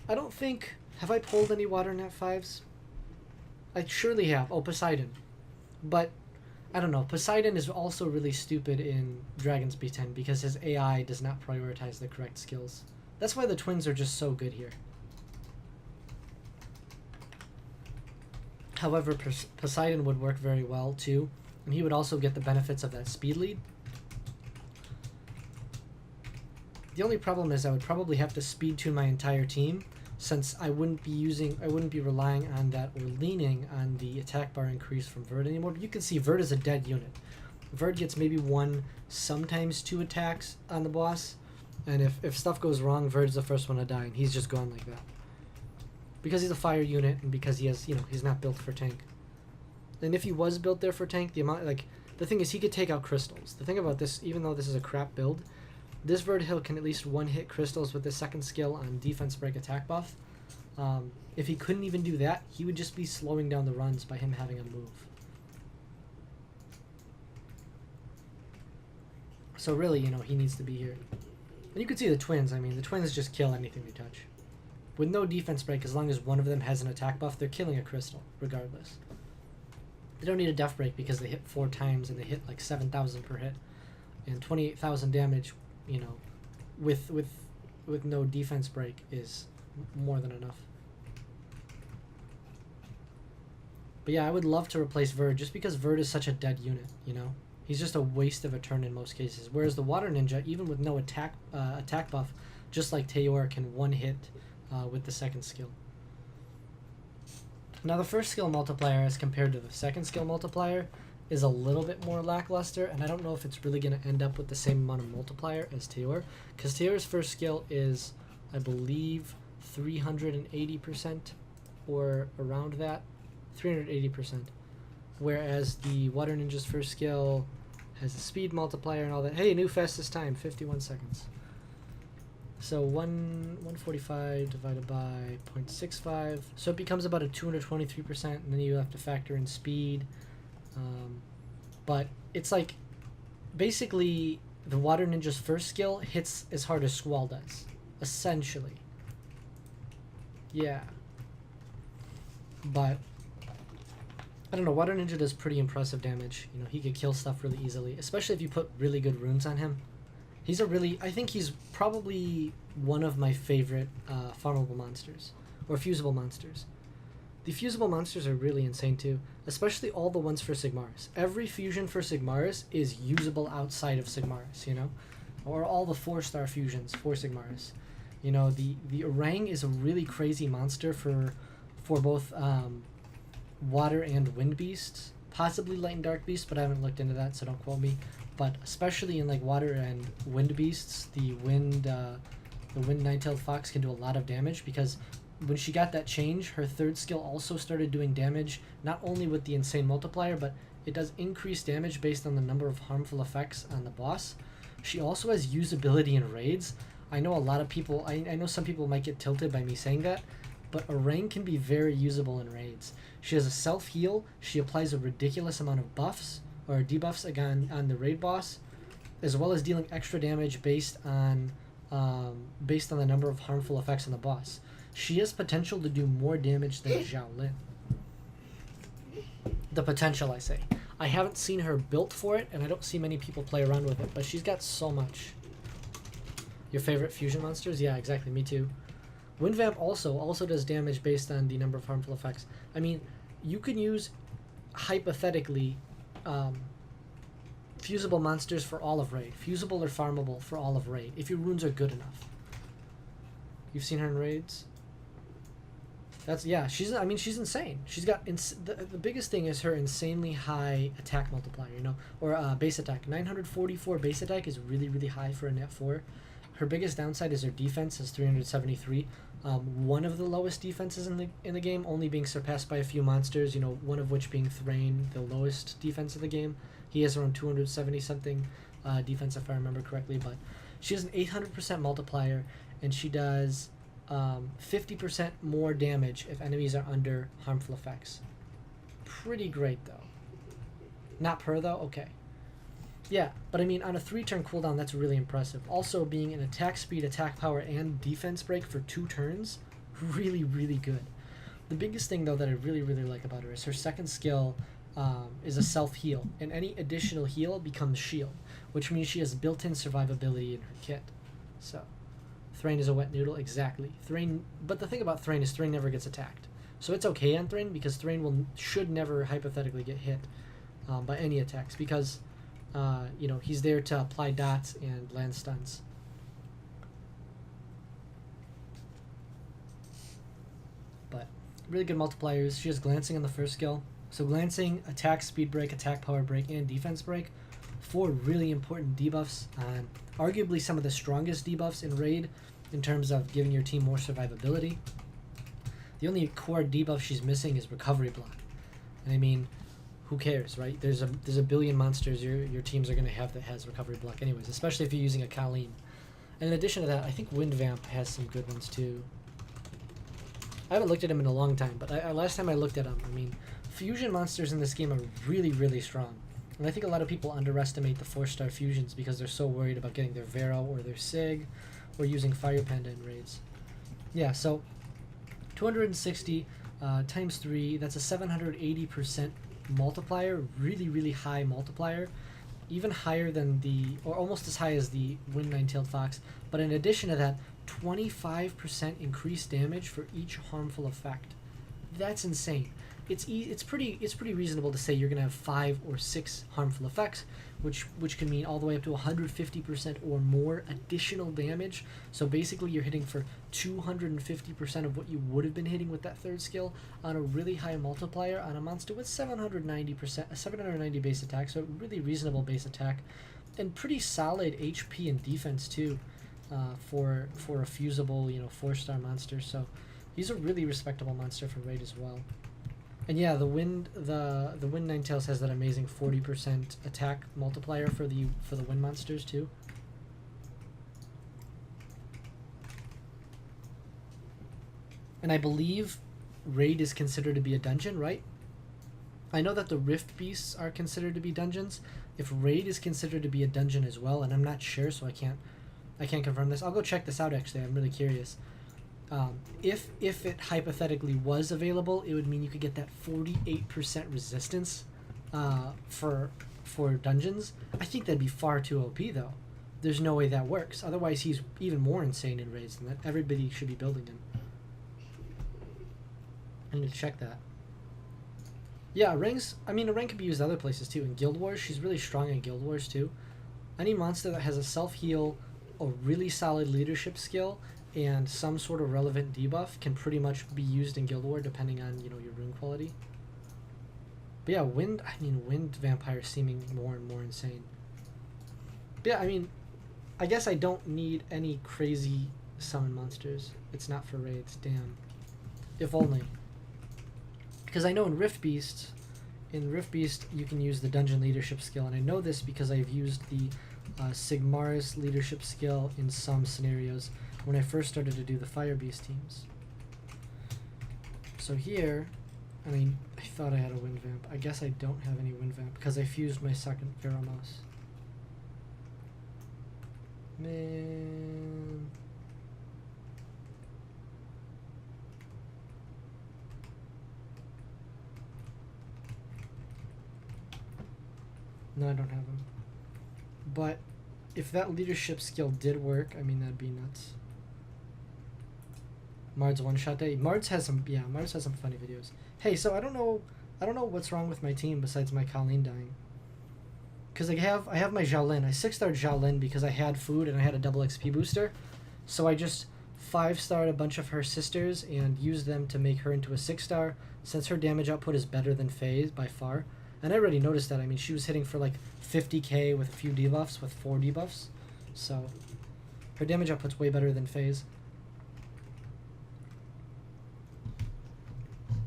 I don't think... Have I pulled any Water Nat 5s? I surely have. Oh, Poseidon. But, I don't know. Poseidon is also really stupid in Dragon's B10 because his AI does not prioritize the correct skills. That's why the twins are just so good here. However, Poseidon would work very well too, and he would also get the benefits of that speed lead. The only problem is I would probably have to speed tune my entire team, since I wouldn't be relying on that or leaning on the attack bar increase from Verd anymore. But you can see Verd is a dead unit. Verd gets maybe 1, sometimes 2 attacks on the boss, and if stuff goes wrong, Verd's the first one to die, and he's just gone like that. Because he's a fire unit, and because he has, he's not built for tank. And if he was built there for tank, the thing is, he could take out crystals. The thing about this, even though this is a crap build, this Verd Hill can at least one-hit crystals with his second skill on defense break attack buff. If he couldn't even do that, he would just be slowing down the runs by him having a move. So really, he needs to be here. And you can see the twins. I mean, the twins just kill anything they touch. With no defense break, as long as one of them has an attack buff, they're killing a crystal, regardless. They don't need a def break because they hit 4 times and they hit like 7,000 per hit. And 28,000 damage, with no defense break is more than enough. But yeah, I would love to replace Verd just because Verd is such a dead unit, He's just a waste of a turn in most cases. Whereas the Water Ninja, even with no attack buff, just like Teor, can one-hit with the second skill. Now the first skill multiplier as compared to the second skill multiplier is a little bit more lackluster, and I don't know if it's really going to end up with the same amount of multiplier as Teor, because Teor's first skill is, I believe, 380% or around that, 380%, whereas the Water Ninja's first skill has a speed multiplier and all that. Hey, new fastest time, 51 seconds. So 145 divided by 0.65, so it becomes about a 223%, and then you have to factor in speed. But it's like, basically, the Water Ninja's first skill hits as hard as Squall does, essentially. Yeah. But, I don't know, Water Ninja does pretty impressive damage. He could kill stuff really easily, especially if you put really good runes on him. I think he's probably one of my favorite farmable monsters, or fusible monsters. The fusible monsters are really insane too, especially all the ones for Sigmaris. Every fusion for Sigmaris is usable outside of Sigmaris, or all the 4-star fusions for Sigmaris. The Orang is a really crazy monster for both water and wind beasts, possibly light and dark beasts, but I haven't looked into that, so don't quote me. But especially in like water and wind beasts, the wind nine-tailed fox can do a lot of damage, because when she got that change, her third skill also started doing damage, not only with the insane multiplier, but it does increased damage based on the number of harmful effects on the boss. She also has usability in raids. I know a lot of people, I know some people might get tilted by me saying that, but Orang can be very usable in raids. She has a self-heal, she applies a ridiculous amount of buffs, or debuffs again on the raid boss, as well as dealing extra damage based on the number of harmful effects on the boss. She has potential to do more damage than Zhao Lin. The potential, I say. I haven't seen her built for it, and I don't see many people play around with it, but she's got so much. Your favorite fusion monsters? Yeah, exactly, me too. Windvamp also does damage based on the number of harmful effects. I mean, you can use, hypothetically, fusible monsters for all of Raid. Fusible or farmable for all of Raid, if your runes are good enough. You've seen her in raids? She's insane. She's got, the biggest thing is her insanely high attack multiplier, or base attack. 944 base attack is really, really high for a net 4. Her biggest downside is her defense is 373. One of the lowest defenses in the game, only being surpassed by a few monsters, one of which being Thrain, the lowest defense of the game. He has around 270 something defense if I remember correctly, but she has an 800% multiplier, and she does 50% more damage if enemies are under harmful effects. Pretty great though. Not per though? Okay. Yeah, but I mean, on a 3-turn cooldown, that's really impressive. Also, being an attack speed, attack power, and defense break for 2 turns, really, really good. The biggest thing, though, that I really, really like about her is her second skill is a self-heal, and any additional heal becomes shield, which means she has built-in survivability in her kit. So, Thrain is a wet noodle, exactly. Thrain, but the thing about Thrain is Thrain never gets attacked. So it's okay on Thrain, because Thrain should never hypothetically get hit by any attacks, because you know, he's there to apply dots and land stuns. But really good multipliers. She has glancing on the first skill. So glancing, attack speed break, attack power break, and defense break. 4 really important debuffs on arguably some of the strongest debuffs in Raid in terms of giving your team more survivability. The only core debuff she's missing is recovery block. And I mean, who cares, right? There's a billion monsters your teams are going to have that has recovery block anyways, especially if you're using a Colleen. And in addition to that, I think Wind Vamp has some good ones too. I haven't looked at him in a long time, but last time I looked at him, I mean, fusion monsters in this game are really, really strong. And I think a lot of people underestimate the 4-star fusions because they're so worried about getting their Vero or their Sig or using Fire Panda in raids. Yeah, so 260 times 3, that's a 780% multiplier, really, really high multiplier, even higher than or almost as high as the Wind Nine-Tailed Fox, but in addition to that, 25% increased damage for each harmful effect. That's insane. It's pretty reasonable to say you're gonna have 5 or 6 harmful effects, which can mean all the way up to 150% or more additional damage. So basically, you're hitting for 250% of what you would have been hitting with that 3rd skill on a really high multiplier on a monster with 790 base attack. So a really reasonable base attack, and pretty solid HP and defense too, for a fusible 4-star monster. So he's a really respectable monster for raid as well. And yeah, the Wind Ninetales has that amazing 40% attack multiplier for the Wind monsters too. And I believe Raid is considered to be a dungeon, right? I know that the Rift Beasts are considered to be dungeons. If Raid is considered to be a dungeon as well, and I'm not sure, so I can't confirm this. I'll go check this out actually. I'm really curious. If it hypothetically was available, it would mean you could get that 48% resistance for dungeons. I think that'd be far too OP though. There's no way that works. Otherwise, he's even more insane in raids than that. Everybody should be building him. I need to check that. Yeah, ranks. I mean, a rank could be used other places too. In Guild Wars, she's really strong in Guild Wars too. Any monster that has a self-heal, a really solid leadership skill, and some sort of relevant debuff can pretty much be used in Guild War depending on your rune quality. But yeah, Wind Vampire seeming more and more insane. But yeah, I mean, I guess I don't need any crazy summon monsters. It's not for raids, damn. If only. Because I know in Rift Beast you can use the dungeon leadership skill, and I know this because I've used the Sigmaris leadership skill in some scenarios when I first started to do the Fire Beast teams. So here, I mean, I thought I had a Wind Vamp. I guess I don't have any Wind Vamp because I fused my second Pheromos. Man. No, I don't have him. But if that leadership skill did work, I mean, that'd be nuts. Mard's one-shot day. Mard's has some funny videos. Hey, so I don't know what's wrong with my team besides my Colleen dying. Because I have my Xiaolin. I 6-starred Xiaolin because I had food and I had a double XP booster. So I just 5-starred a bunch of her sisters and used them to make her into a 6-star, since her damage output is better than Faye's by far. And I already noticed that. I mean, she was hitting for like 50k with a few debuffs, with 4 debuffs. So her damage output's way better than Faye's.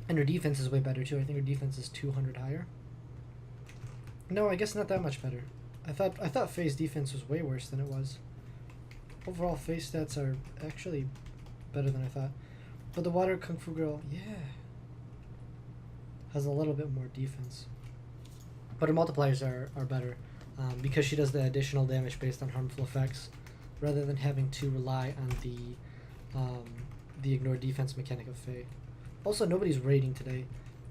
And her defense is way better too. I think her defense is 200 higher. No, I guess not that much better. I thought Faye's defense was way worse than it was. Overall face stats are actually better than I thought. But the water Kung Fu girl, yeah, has a little bit more defense. But her multipliers are better because she does the additional damage based on harmful effects, rather than having to rely on the ignore defense mechanic of Faye. Also, nobody's raiding today.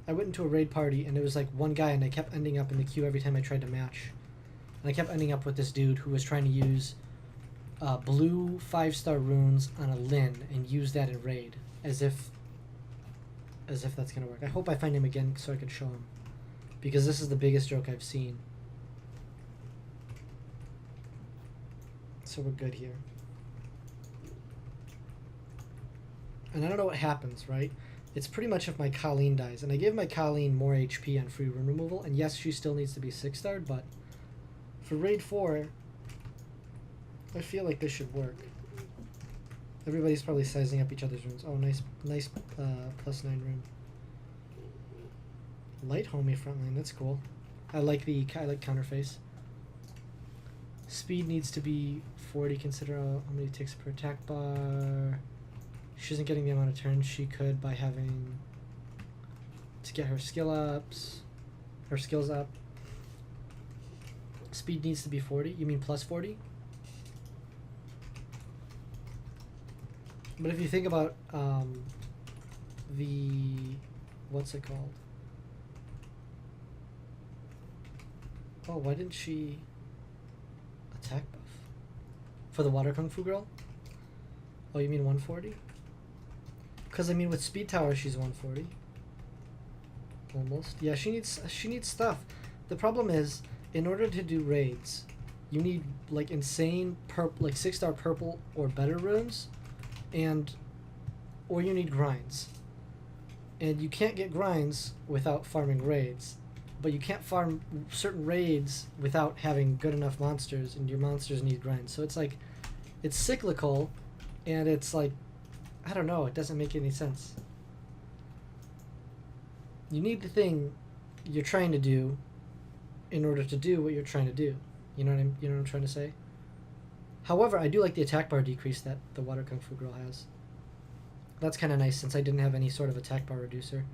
I went into a raid party and there was like one guy, and I kept ending up in the queue every time I tried to match. And I kept ending up with this dude who was trying to use blue 5-star runes on a Lin and use that in raid, as if that's gonna work. I hope I find him again so I can show him, because this is the biggest joke I've seen. So we're good here. And I don't know what happens, right? It's pretty much if my Colleen dies. And I gave my Colleen more HP on free rune removal, and yes, she still needs to be 6-starred, but for raid 4, I feel like this should work. Everybody's probably sizing up each other's runes. Oh, nice +9 rune. Light homie frontline, that's cool. I like counterface. Speed needs to be 40. Consider how many ticks per attack bar. She isn't getting the amount of turns she could by having to get her skills up. Speed needs to be 40. You mean plus 40? But if you think about what's it called? Oh, why didn't she attack buff? For the water Kung Fu girl? Oh, you mean 140? Because I mean with speed tower she's 140. Almost. Yeah, she needs stuff. The problem is, in order to do raids, you need like insane like 6-star purple or better runes, or you need grinds. And you can't get grinds without farming raids, but you can't farm certain raids without having good enough monsters, and your monsters need grinds. So it's like, it's cyclical, and it's like, I don't know, it doesn't make any sense. You need the thing you're trying to do in order to do what you're trying to do. You know what I'm trying to say? However, I do like the attack bar decrease that the water Kung Fu girl has. That's kind of nice since I didn't have any sort of attack bar reducer.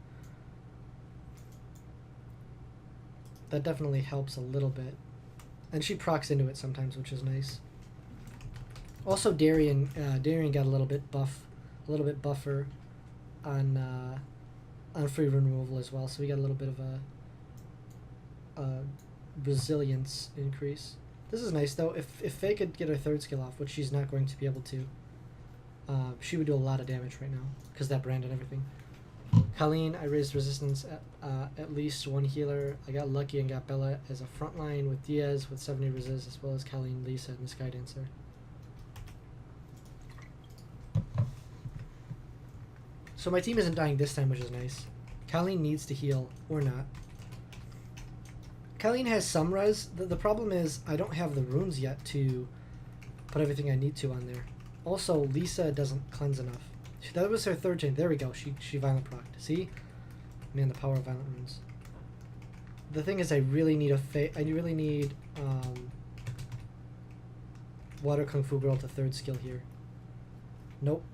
That definitely helps a little bit. And she procs into it sometimes, which is nice. Also, Darian got a little bit buffer on free rune removal as well, so we got a little bit of a resilience increase. This is nice though. If Faye could get her 3rd skill off, which she's not going to be able to, she would do a lot of damage right now because that brand and everything. Colleen, I raised resistance at least 1 healer. I got lucky and got Bella as a frontline with Diaz with 70 resist, as well as Colleen, Lisa, and the Sky Dancer. So my team isn't dying this time, which is nice. Colleen needs to heal, or not. Colleen has some res. The problem is I don't have the runes yet to put everything I need to on there. Also, Lisa doesn't cleanse enough. That was her 3rd chain. There we go. She violent procced. See? Man, the power of violent runes. The thing is, I really need water Kung Fu girl to 3rd skill here. Nope.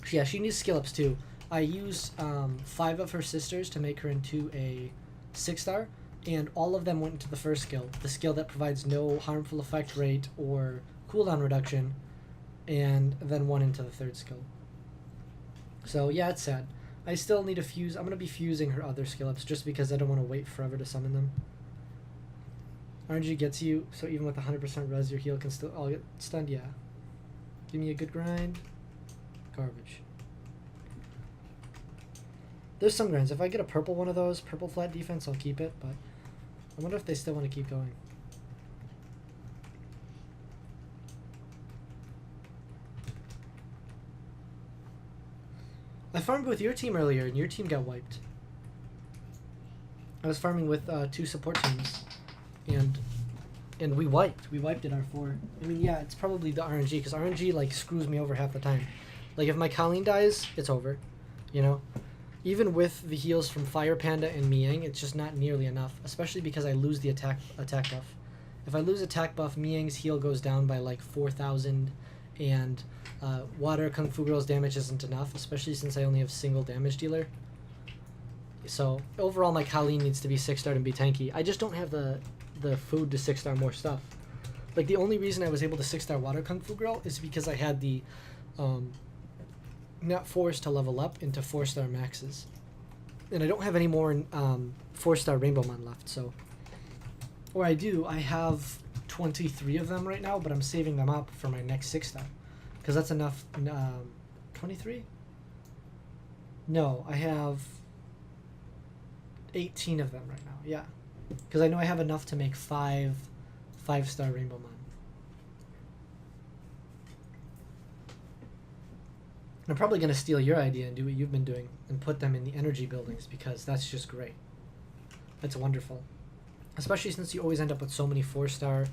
Yeah, she needs skill ups too. I used 5 of her sisters to make her into a 6-star, and all of them went into the 1st skill, the skill that provides no harmful effect rate or cooldown reduction, and then 1 into the 3rd skill. So yeah, it's sad. I still need to fuse. I'm going to be fusing her other skill ups just because I don't want to wait forever to summon them. RNG gets you, so even with 100% res, your heal can still all get stunned. Yeah. Give me a good grind. Garbage. There's some grinds. If I get a purple one of those, purple flat defense, I'll keep it, but I wonder if they still want to keep going. I farmed with your team earlier, and your team got wiped. I was farming with 2 support teams, and we wiped. We wiped at R4. I mean, yeah, it's probably the RNG, because RNG, like, screws me over half the time. Like, if my Colleen dies, it's over, you know? Even with the heals from Fire Panda and Miang, it's just not nearly enough, especially because I lose the attack buff. If I lose attack buff, Miang's heal goes down by like 4,000, and Water Kung Fu Girl's damage isn't enough, especially since I only have single damage dealer. So overall, my Colleen needs to be 6-star and be tanky. I just don't have the food to 6-star more stuff. Like, the only reason I was able to 6-star Water Kung Fu Girl is because I had the not forced to level up into 4-star maxes. And I don't have any more 4-star Rainbow Mon left, so... Or I do, I have 23 of them right now, but I'm saving them up for my next 6-star. Because that's enough... 23? No, I have 18 of them right now, yeah. Because I know I have enough to make 5-star Rainbow Mon. I'm probably going to steal your idea and do what you've been doing and put them in the energy buildings, because that's just great. That's wonderful. Especially since you always end up with so many 4-star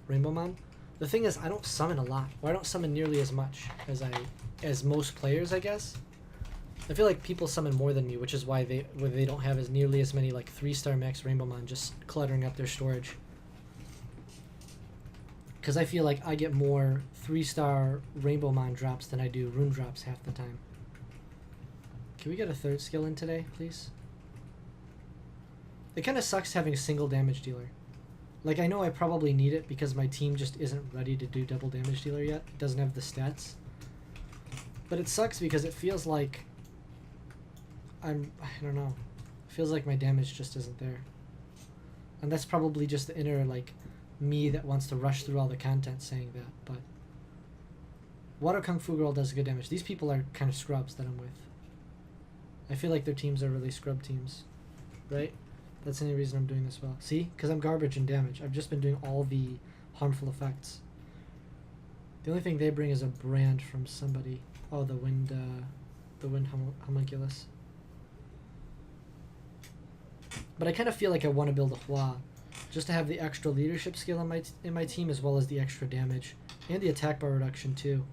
Rainbow Mon. The thing is, I don't summon a lot, or I don't summon nearly as much as most players, I guess. I feel like people summon more than me, which is why they don't have as nearly as many like 3-star max Rainbow Mon just cluttering up their storage. Because I feel like I get more 3-star Rainbow Mon drops than I do rune drops half the time. Can we get a 3rd skill in today, please? It kind of sucks having a single damage dealer. Like, I know I probably need it because my team just isn't ready to do double damage dealer yet. It doesn't have the stats. But it sucks because it feels like I don't know. It feels like my damage just isn't there. And that's probably just the inner, like, me that wants to rush through all the content saying that, but Water Kung Fu Girl does good damage. These people are kind of scrubs that I'm with. I feel like their teams are really scrub teams, right? That's the only reason I'm doing this well. See? Because I'm garbage in damage. I've just been doing all the harmful effects. The only thing they bring is a brand from somebody. Oh, the wind homunculus. But I kind of feel like I want to build a Hua, just to have the extra leadership skill in my team, as well as the extra damage and the attack bar reduction too.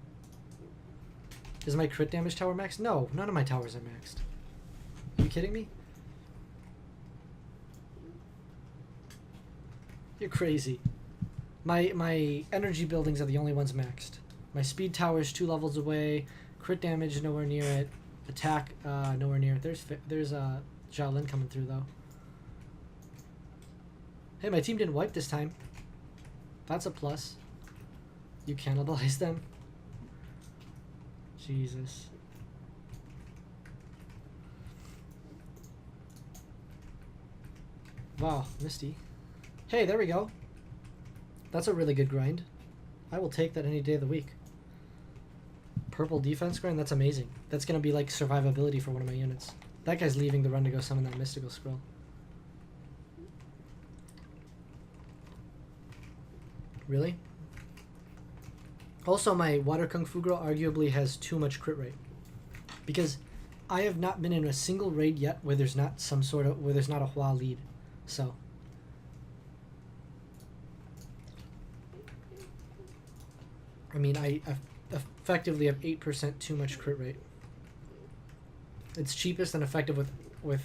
Is my crit damage tower maxed? No, none of my towers are maxed. Are you kidding me? You're crazy. My energy buildings are the only ones maxed. My speed tower is 2 levels away. Crit damage nowhere near it. Attack nowhere near it. There's Xiaolin coming through though. Hey, my team didn't wipe this time. That's a plus. You cannibalized them. Jesus. Wow, Misty. Hey, there we go. That's a really good grind. I will take that any day of the week. Purple defense grind, that's amazing. That's going to be like survivability for one of my units. That guy's leaving the run to go summon that mystical scroll. Really? Also, my Water Kung Fu Girl arguably has too much crit rate. Because I have not been in a single raid yet where there's not a Hua lead. So I mean, I effectively have 8% too much crit rate. It's cheapest and effective with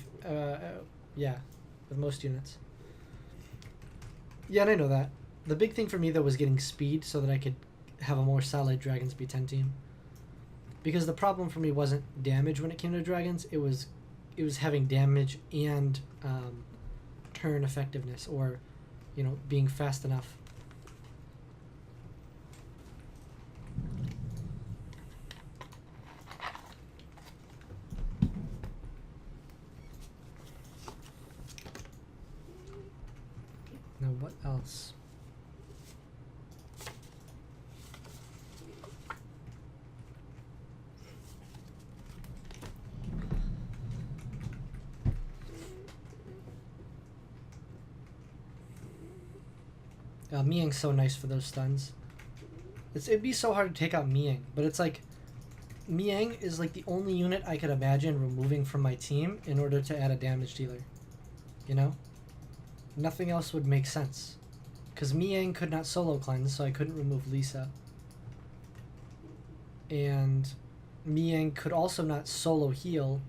most units. Yeah, and I know that. The big thing for me though was getting speed so that I could have a more solid Dragons B10 team. Because the problem for me wasn't damage when it came to Dragons, it was having damage and turn effectiveness, or being fast enough. Now what else? Miang's so nice for those stuns. It'd be so hard to take out Miang, but it's like Miang is like the only unit I could imagine removing from my team in order to add a damage dealer. Nothing else would make sense. Because Miang could not solo cleanse, so I couldn't remove Lisa. And Miang could also not solo heal,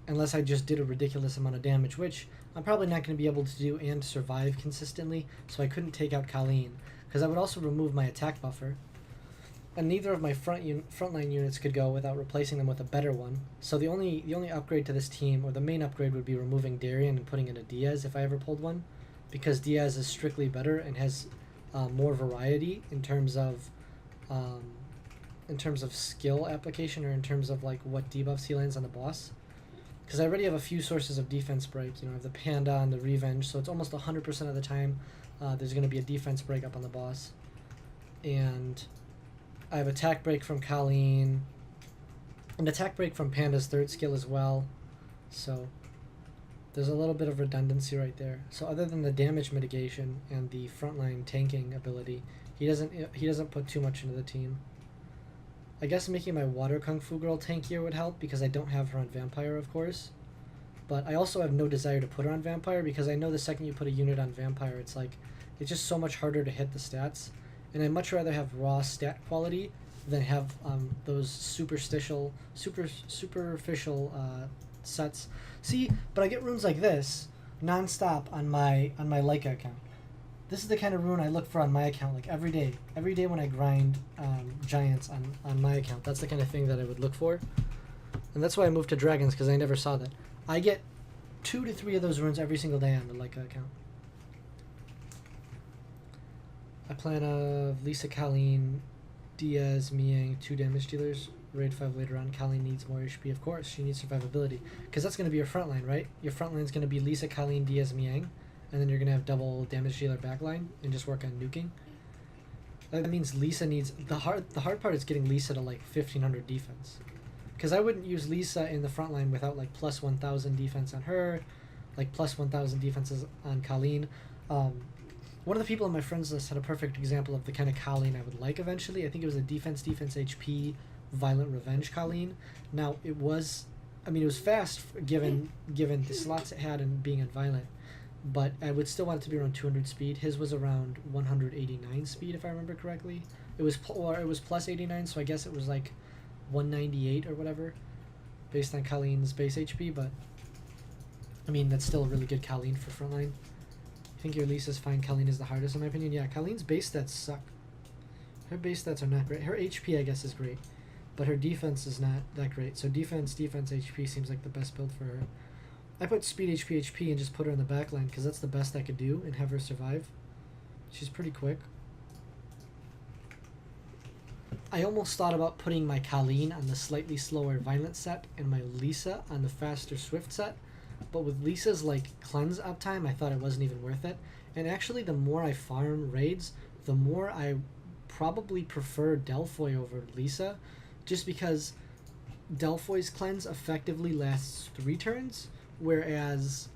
unless I just did a ridiculous amount of damage, which I'm probably not going to be able to do and survive consistently, so I couldn't take out Colleen, because I would also remove my attack buffer. And neither of my frontline units could go without replacing them with a better one. So the only upgrade to this team, or the main upgrade, would be removing Darien and putting in a Diaz if I ever pulled one, because Diaz is strictly better and has more variety in terms of skill application, or in terms of like what debuffs he lands on the boss. Because I already have a few sources of defense breaks. You know, I have the Panda and the Revenge, so it's almost 100% of the time there's going to be a defense break up on the boss. And I have attack break from Colleen, and attack break from Panda's third skill as well. So there's a little bit of redundancy right there. So other than the damage mitigation and the frontline tanking ability, he doesn't put too much into the team. I guess making my Water Kung Fu Girl tankier would help, because I don't have her on Vampire, of course. But I also have no desire to put her on Vampire, because I know the second you put a unit on Vampire, it's just so much harder to hit the stats. And I'd much rather have raw stat quality than have those superficial sets. See, but I get runes like this non-stop on my Leica account. This is the kind of rune I look for on my account, like every day. Every day when I grind giants on my account, that's the kind of thing that I would look for. And that's why I moved to dragons, because I never saw that. I get 2 to 3 of those runes every single day on the Leica account. I plan of Lisa, Colleen, Diaz, Miang, 2 damage dealers. Raid 5 later on. Colleen needs more HP, of course. She needs survivability. Because that's going to be your front line, right? Your front line is going to be Lisa, Colleen, Diaz, Miang. And then you're going to have double damage dealer backline and just work on nuking. That means Lisa needs... The hard part is getting Lisa to like 1500 defense. Because I wouldn't use Lisa in the front line without like plus 1000 defense on her. Like plus 1000 defenses on Colleen. One of the people on my friends list had a perfect example of the kind of Colleen I would like eventually. I think it was a defense HP, violent revenge Colleen. Now it was fast given the slots it had and being in violent, but I would still want it to be around 200 speed. His was around 189 speed if I remember correctly. It was plus 89, so I guess it was like 198 or whatever, based on Colleen's base HP. But I mean, that's still a really good Colleen for frontline. I think your Lisa's fine. Colleen is the hardest in my opinion. Yeah, Colleen's base stats suck. Her base stats are not great. Her HP, I guess, is great, but her defense is not that great. So defense, HP seems like the best build for her. I put speed, HP, and just put her in the back line because that's the best I could do and have her survive. She's pretty quick. I almost thought about putting my Colleen on the slightly slower violent set and my Lisa on the faster swift set. But with Lisa's like cleanse uptime, I thought it wasn't even worth it. And actually, the more I farm raids, the more I probably prefer Delphoy over Lisa, just because Delphoy's cleanse effectively lasts 3 turns, whereas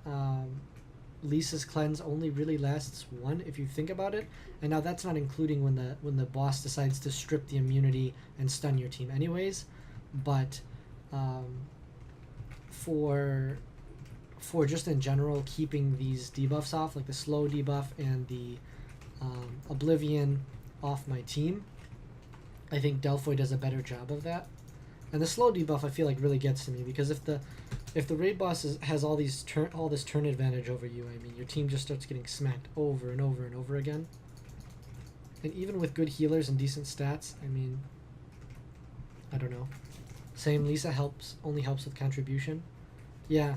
Lisa's cleanse only really lasts 1 if you think about it. And now that's not including when the boss decides to strip the immunity and stun your team anyways. But for just in general keeping these debuffs off, like the slow debuff and the Oblivion off my team, I think Delphoy does a better job of that. And the slow debuff I feel like really gets to me, because if the raid boss has all this turn advantage over you, I mean, your team just starts getting smacked over and over and over again. And even with good healers and decent stats, I mean, I don't know. Same, Lisa only helps with contribution. Yeah.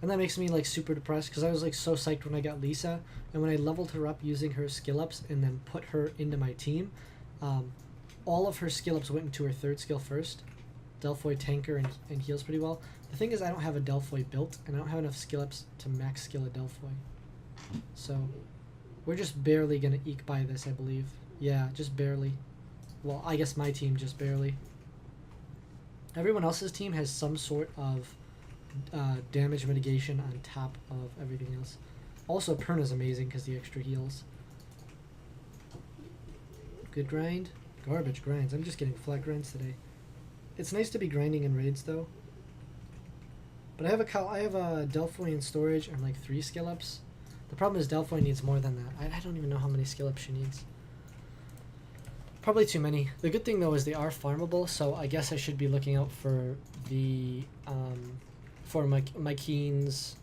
And that makes me like super depressed, because I was like so psyched when I got Lisa, and when I leveled her up using her skill ups and then put her into my team, all of her skill ups went into her 3rd skill first. Delphoy tanker and heals pretty well. The thing is, I don't have a Delphoy built, and I don't have enough skill ups to max skill a Delphoy. So we're just barely gonna eke by this, I believe. Yeah, just barely. Well, I guess my team just barely. Everyone else's team has some sort of damage mitigation on top of everything else. Also, Perna's amazing because the extra heals. Good grind. Garbage grinds. I'm just getting flat grinds today. It's nice to be grinding in raids though. But I have a Delphoy in storage and like 3 skill ups. The problem is Delphoy needs more than that. I don't even know how many skill ups she needs. Probably too many. The good thing though is they are farmable, so I guess I should be looking out for the for my Keen's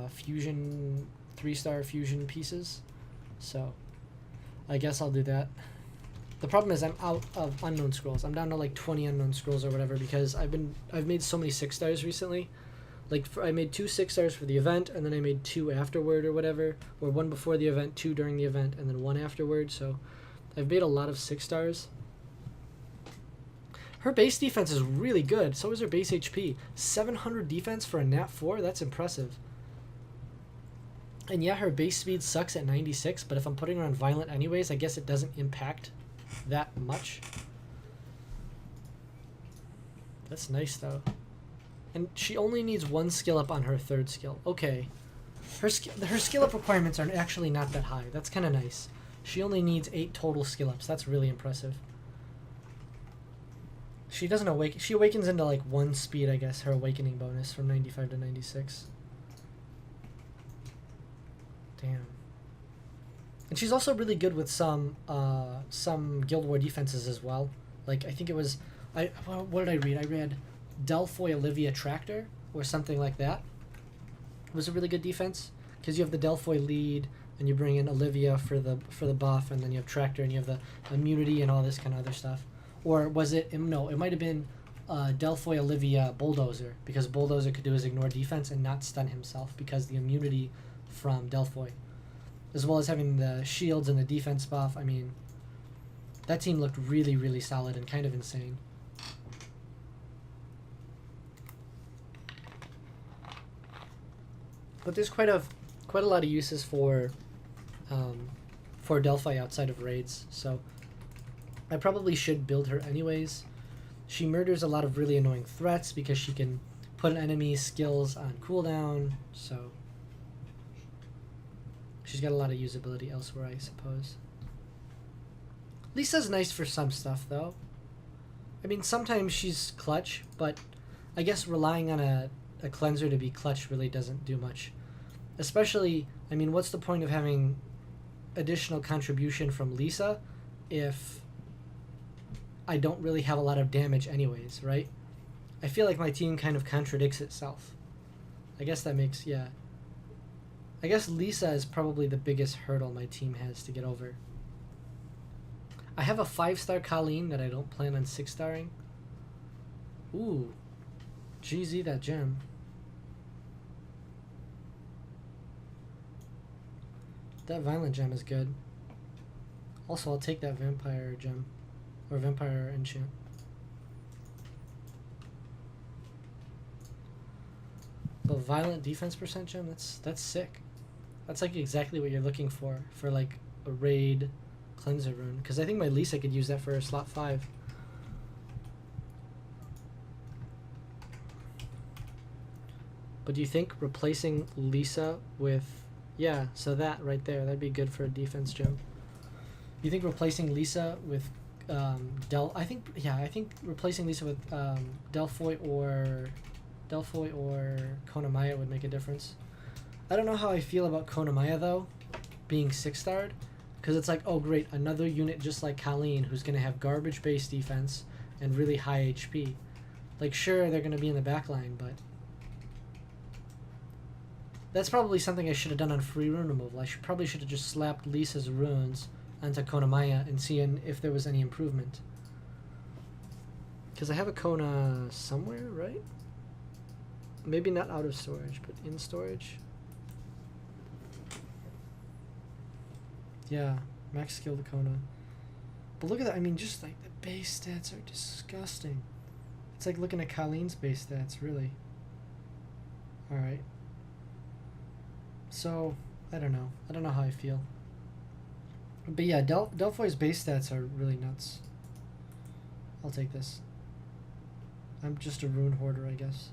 fusion 3-star fusion pieces. So I guess I'll do that. The problem is I'm out of unknown scrolls. I'm down to like 20 unknown scrolls or whatever because I've made so many 6-stars recently. Like I made 2 6-stars for the event, and then I made 2 afterward or whatever, or 1 before the event, 2 during the event, and then 1 afterward. So I've made a lot of 6-stars. Her base defense is really good. So is her base HP. 700 defense for a Nat 4. That's impressive. And yeah, her base speed sucks at 96, but if I'm putting her on Violent anyways, I guess it doesn't impact that much. That's nice though. And she only needs 1 skill up on her 3rd skill. Okay. Her skill up requirements are actually not that high. That's kind of nice. She only needs 8 total skill ups. That's really impressive. She doesn't awaken. She awakens into like 1 speed, I guess, her awakening bonus from 95 to 96. Damn. And she's also really good with some Guild War defenses as well. Like I think it was, what did I read? I read Delphoy Olivia Tractor or something like that. It was a really good defense because you have the Delphoy lead and you bring in Olivia for the buff, and then you have Tractor and you have the immunity and all this kind of other stuff. Or was it, no, it might have been Delphoy Olivia Bulldozer, because Bulldozer could do his ignore defense and not stun himself because the immunity from Delphoy, as well as having the shields and the defense buff. I mean, that team looked really, really solid and kind of insane. But there's quite a lot of uses for Delphi outside of raids, so I probably should build her anyways. She murders a lot of really annoying threats because she can put an enemy's skills on cooldown, so she's got a lot of usability elsewhere, I suppose. Lisa's nice for some stuff, though. I mean, sometimes she's clutch, but I guess relying on a cleanser to be clutch really doesn't do much. Especially, I mean, what's the point of having additional contribution from Lisa if I don't really have a lot of damage anyways, right? I feel like my team kind of contradicts itself. I guess that makes, yeah. I guess Lisa is probably the biggest hurdle my team has to get over. I have a 5-star Colleen that I don't plan on 6-starring. Ooh. GZ that gem. That Violent gem is good. Also, I'll take that Vampire gem. Or Vampire enchant. The Violent defense percent gem, that's sick. That's like exactly what you're looking for like a raid cleanser rune. Because I think my Lisa could use that for slot 5. But do you think replacing Lisa with... Yeah, so that right there, that'd be good for a defense gem. You think replacing Lisa with I think replacing Lisa with Delphoy or Konamaya would make a difference. I don't know how I feel about Konamaya though, being 6-starred, because it's like, oh great, another unit just like Colleen who's gonna have garbage base defense and really high HP. Like sure, they're gonna be in the back line, but that's probably something I should have done on free rune removal. I probably should have just slapped Lisa's runes onto Konamaya and seen if there was any improvement. Because I have a Kona somewhere, right? Maybe not out of storage, but in storage. Yeah, max skill to Kona. But look at that, I mean, just like the base stats are disgusting. It's like looking at Colleen's base stats, really. Alright. So, I don't know. I don't know how I feel. But yeah, Delphoy's base stats are really nuts. I'll take this. I'm just a rune hoarder, I guess.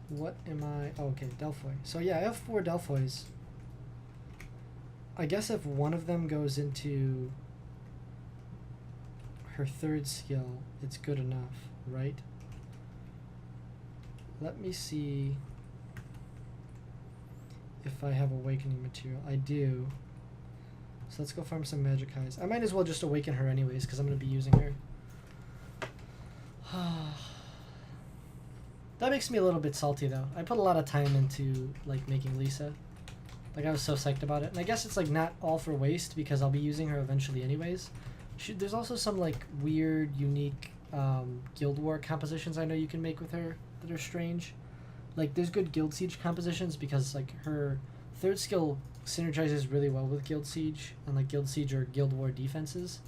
What am I... Oh, okay, Delphoy. So yeah, I have 4 Delphoys. I guess if one of them goes into her 3rd skill, it's good enough, right? Let me see if I have awakening material. I do. So let's go farm some magic highs. I might as well just awaken her anyways, because I'm going to be using her. That makes me a little bit salty though. I put a lot of time into like making Lisa. Like I was so psyched about it, and I guess it's like not all for waste because I'll be using her eventually anyways. There's also some like weird, unique Guild War compositions I know you can make with her that are strange. Like there's good Guild Siege compositions because like her third skill synergizes really well with Guild Siege and like Guild Siege or Guild War defenses.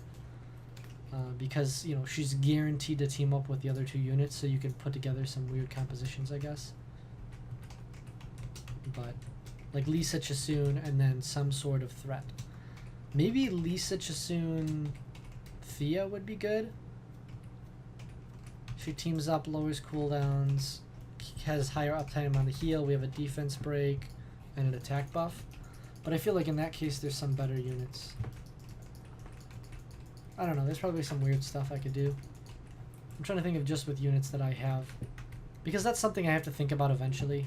Because you know she's guaranteed to team up with the other two units, so you can put together some weird compositions, I guess. But like Lisa Chasoon and then some sort of threat. Maybe Lisa Chasoon Thea would be good. She teams up, lowers cooldowns, has higher uptime on the heal. We have a defense break and an attack buff. But I feel like in that case there's some better units. I don't know, there's probably some weird stuff I could do. I'm trying to think of just with units that I have. Because that's something I have to think about eventually.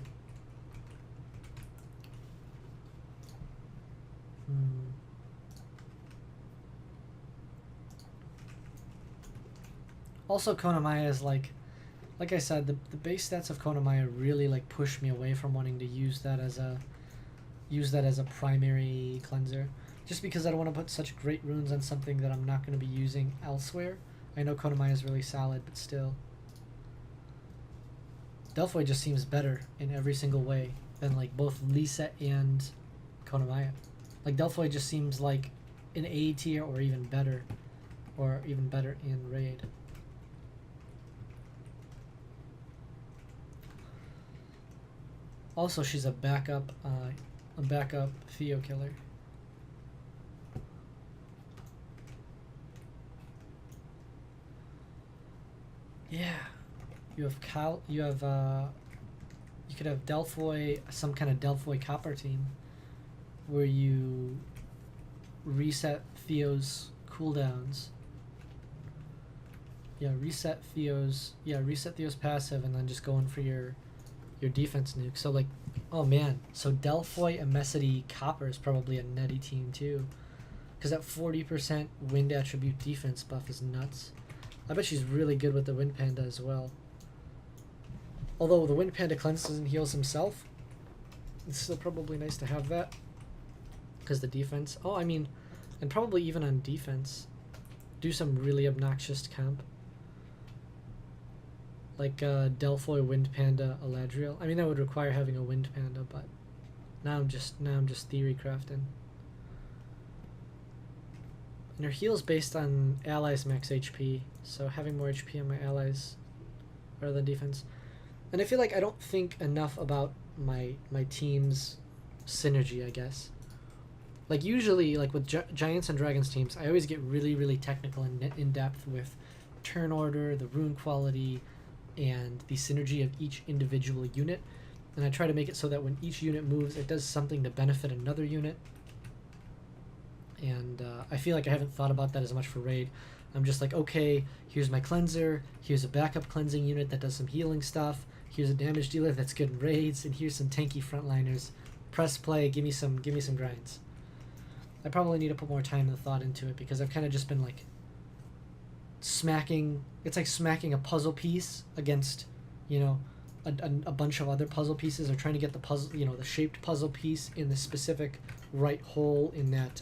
Also, Konamaya is like I said, the base stats of Konamaya really like push me away from wanting to use that as a primary cleanser. Just because I don't want to put such great runes on something that I'm not going to be using elsewhere. I know Konamaya is really solid, but still. Delphoid just seems better in every single way than like both Lisa and Konamaya. Like Delphoid just seems like an A tier or even better in Raid. Also, she's a backup Theo killer. Yeah, you could have Delphoid, some kind of Delphoid copper team, where you reset Theo's cooldowns. Reset Theo's passive, and then just go in for your defense nuke. So like, oh man, so Delphoid Emesity Copper is probably a nutty team too, because that 40% wind attribute defense buff is nuts. I bet she's really good with the Wind Panda as well. Although the Wind Panda cleanses and heals himself, it's still probably nice to have that, because the defense. Oh, I mean, and probably even on defense, do some really obnoxious comp. Like Delphoid Wind Panda Eladriel. I mean that would require having a Wind Panda, but now I'm just theory crafting. And her heal's based on allies' max HP, so having more HP on my allies rather than defense. And I feel like I don't think enough about my team's synergy, I guess. Like usually, like with Giants and Dragons teams, I always get really, really technical and in depth with turn order, the rune quality, and the synergy of each individual unit. And I try to make it so that when each unit moves, it does something to benefit another unit. And I feel like I haven't thought about that as much for Raid. I'm just like, okay, here's my cleanser, here's a backup cleansing unit that does some healing stuff, here's a damage dealer that's good in raids, and here's some tanky frontliners. Press play, give me some grinds. I probably need to put more time and thought into it, because I've kind of just been like smacking. It's like smacking a puzzle piece against, you know, a bunch of other puzzle pieces, or trying to get the puzzle, you know, the shaped puzzle piece in the specific right hole in that,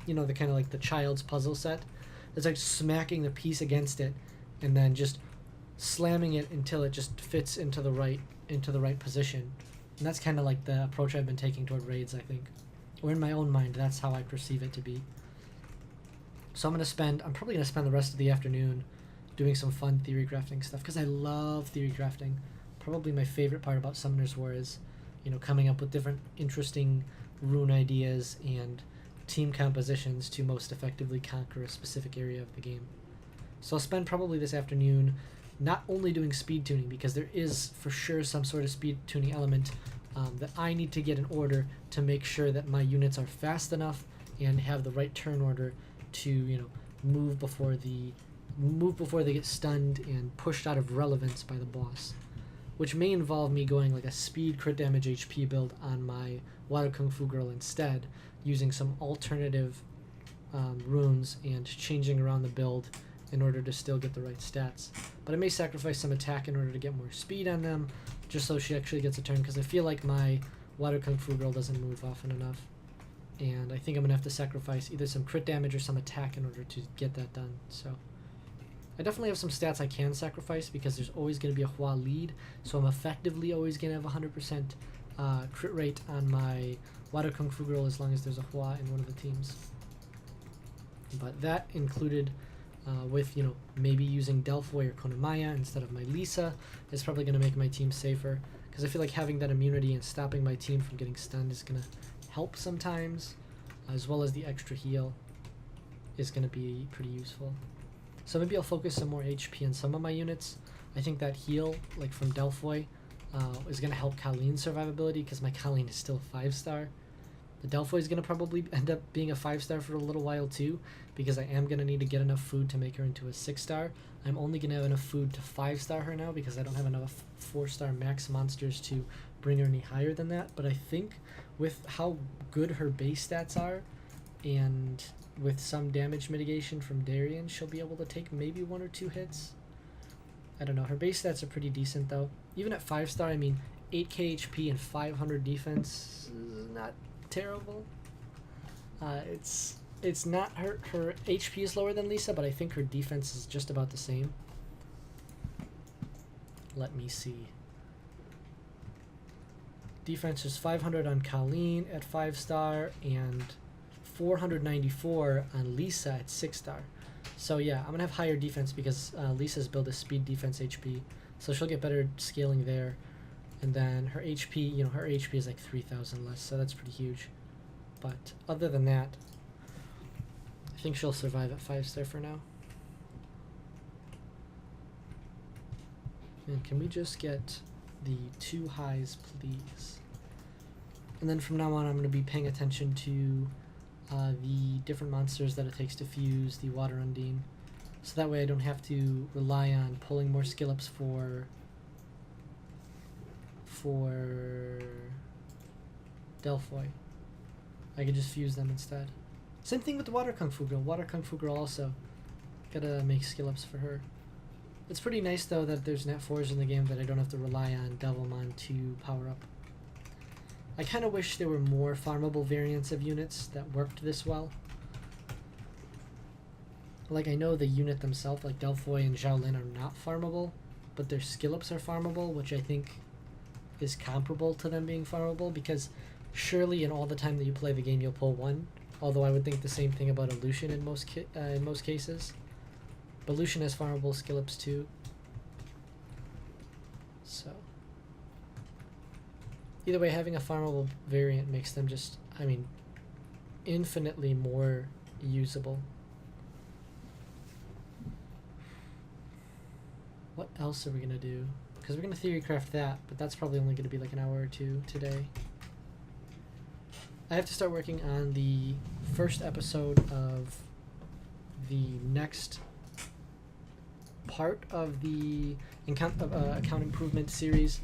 you know, the kind of like the child's puzzle set. It's like smacking the piece against it and then just slamming it until it just fits into the right position. And that's kind of like the approach I've been taking toward raids, I think. Or in my own mind, that's how I perceive it to be. So I'm probably going to spend the rest of the afternoon doing some fun theory crafting stuff, because I love theory crafting. Probably my favorite part about Summoner's War is, you know, coming up with different interesting rune ideas and team compositions to most effectively conquer a specific area of the game. So I'll spend probably this afternoon not only doing speed tuning, because there is for sure some sort of speed tuning element that I need to get in order to make sure that my units are fast enough and have the right turn order to, you know, move before they get stunned and pushed out of relevance by the boss, which may involve me going like a speed crit damage HP build on my Water Kung Fu Girl instead, using some alternative runes and changing around the build in order to still get the right stats. But I may sacrifice some attack in order to get more speed on them, just so she actually gets a turn, because I feel like my Water Kung Fu Girl doesn't move often enough. And I think I'm going to have to sacrifice either some crit damage or some attack in order to get that done. So I definitely have some stats I can sacrifice, because there's always going to be a Hua lead, so I'm effectively always going to have 100% crit rate on my Water Kung Fu Girl as long as there's a Hua in one of the teams. But that included with, you know, maybe using Delphoy or Konamaya instead of my Lisa is probably going to make my team safer, because I feel like having that immunity and stopping my team from getting stunned is going to help sometimes, as well as the extra heal is going to be pretty useful. So maybe I'll focus some more HP on some of my units. I think that heal, like from Delphoy, is going to help Colleen's survivability, because my Colleen is still a 5-star. The Delphoy is going to probably end up being a 5-star for a little while too, because I am going to need to get enough food to make her into a 6-star. I'm only going to have enough food to 5-star her now, because I don't have enough 4-star max monsters to bring her any higher than that. But I think with how good her base stats are, and with some damage mitigation from Darien, she'll be able to take maybe 1 or 2 hits. I don't know. Her base stats are pretty decent though. Even at 5-star, I mean, 8k HP and 500 defense is not terrible. It's not her HP is lower than Lisa, but I think her defense is just about the same. Let me see. Defense is 500 on Colleen at 5-star and 494 on Lisa at 6-star. So yeah, I'm gonna have higher defense because Lisa's build is speed, defense, HP, so she'll get better scaling there. And then her HP, you know, her HP is like 3,000 less, so that's pretty huge. But other than that, I think she'll survive at 5-star for now. And can we just get the 2 highs, please? And then from now on, I'm going to be paying attention to the different monsters that it takes to fuse the Water Undine, so that way I don't have to rely on pulling more skill ups for Delphoy. I could just fuse them instead. Same thing with the Water Kung Fu Girl. Water Kung Fu Girl also gotta make skill ups for her. It's pretty nice though that there's Nat 4s in the game that I don't have to rely on Devilmon to power up. I kind of wish there were more farmable variants of units that worked this well. Like, I know the unit themselves, like Delphoy and Xiaolin, are not farmable, but their skill ups are farmable, which I think is comparable to them being farmable, because surely in all the time that you play the game you'll pull one, although I would think the same thing about a Lucian in most cases. But Lucian has farmable skill ups too. So either way, having a farmable variant makes them just, I mean, infinitely more usable. What else are we going to do? Because we're going to theorycraft that, but that's probably only going to be like an hour or two today. I have to start working on the first episode of the next part of the account improvement series.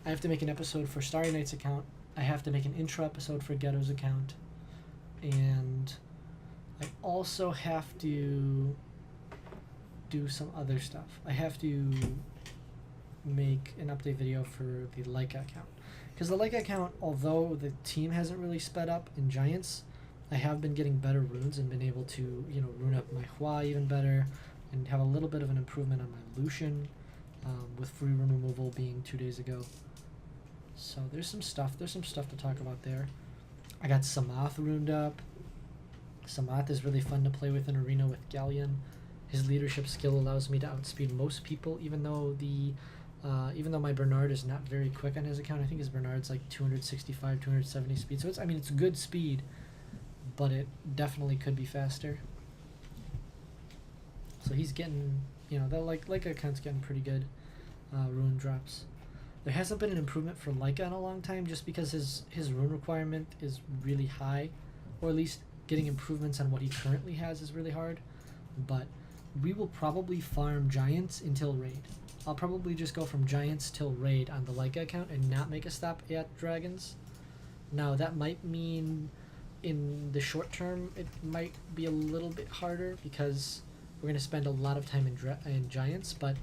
I have to make an episode for Starry Night's account. I have to make an intro episode for Ghetto's account. And I also have to do some other stuff. I have to make an update video for the Leica account. Because the Leica account, although the team hasn't really sped up in Giants, I have been getting better runes and been able to, you know, rune up my Hua even better and have a little bit of an improvement on my Lucian, with free rune removal being 2 days ago. So there's some stuff to talk about there. I got Samath runed up. Samath is really fun to play with in arena with Galleon. His leadership skill allows me to outspeed most people, even though my Bernard is not very quick on his account. I think his Bernard's like 265, 270 speed. So it's good speed, but it definitely could be faster. So he's getting, you know, that Leica account's getting pretty good rune drops. There hasn't been an improvement for Leica in a long time, just because his rune requirement is really high, or at least getting improvements on what he currently has is really hard. But we will probably farm Giants until Raid. I'll probably just go from Giants till Raid on the Leica account and not make a stop at Dragons. Now that might mean in the short term it might be a little bit harder, because we're gonna spend a lot of time in giants, but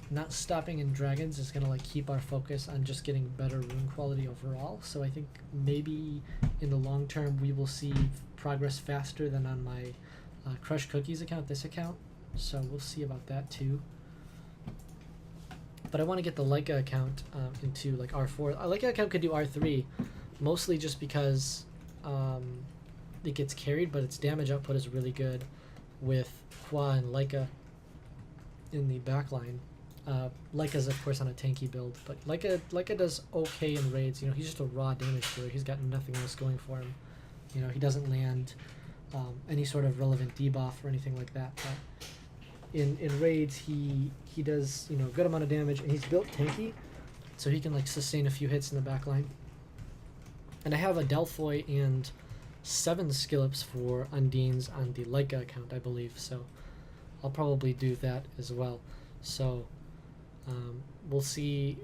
not stopping in dragons is gonna like keep our focus on just getting better rune quality overall. So I think maybe in the long term we will see progress faster than on my Crush Cookies account, this account. So we'll see about that too. But I want to get the Leica account into like R4. A Leica account could do R3, mostly just because it gets carried, but its damage output is really good with Hua and Leica in the backline. Leica's of course on a tanky build, but Leica does okay in raids. You know, he's just a raw damage dealer. He's got nothing else going for him. You know, he doesn't land any sort of relevant debuff or anything like that. But in raids, he does, you know, a good amount of damage, and he's built tanky, so he can like sustain a few hits in the backline. And I have a Delphoy and 7 skill-ups for Undines on the Leica account, I believe, so I'll probably do that as well. So we'll see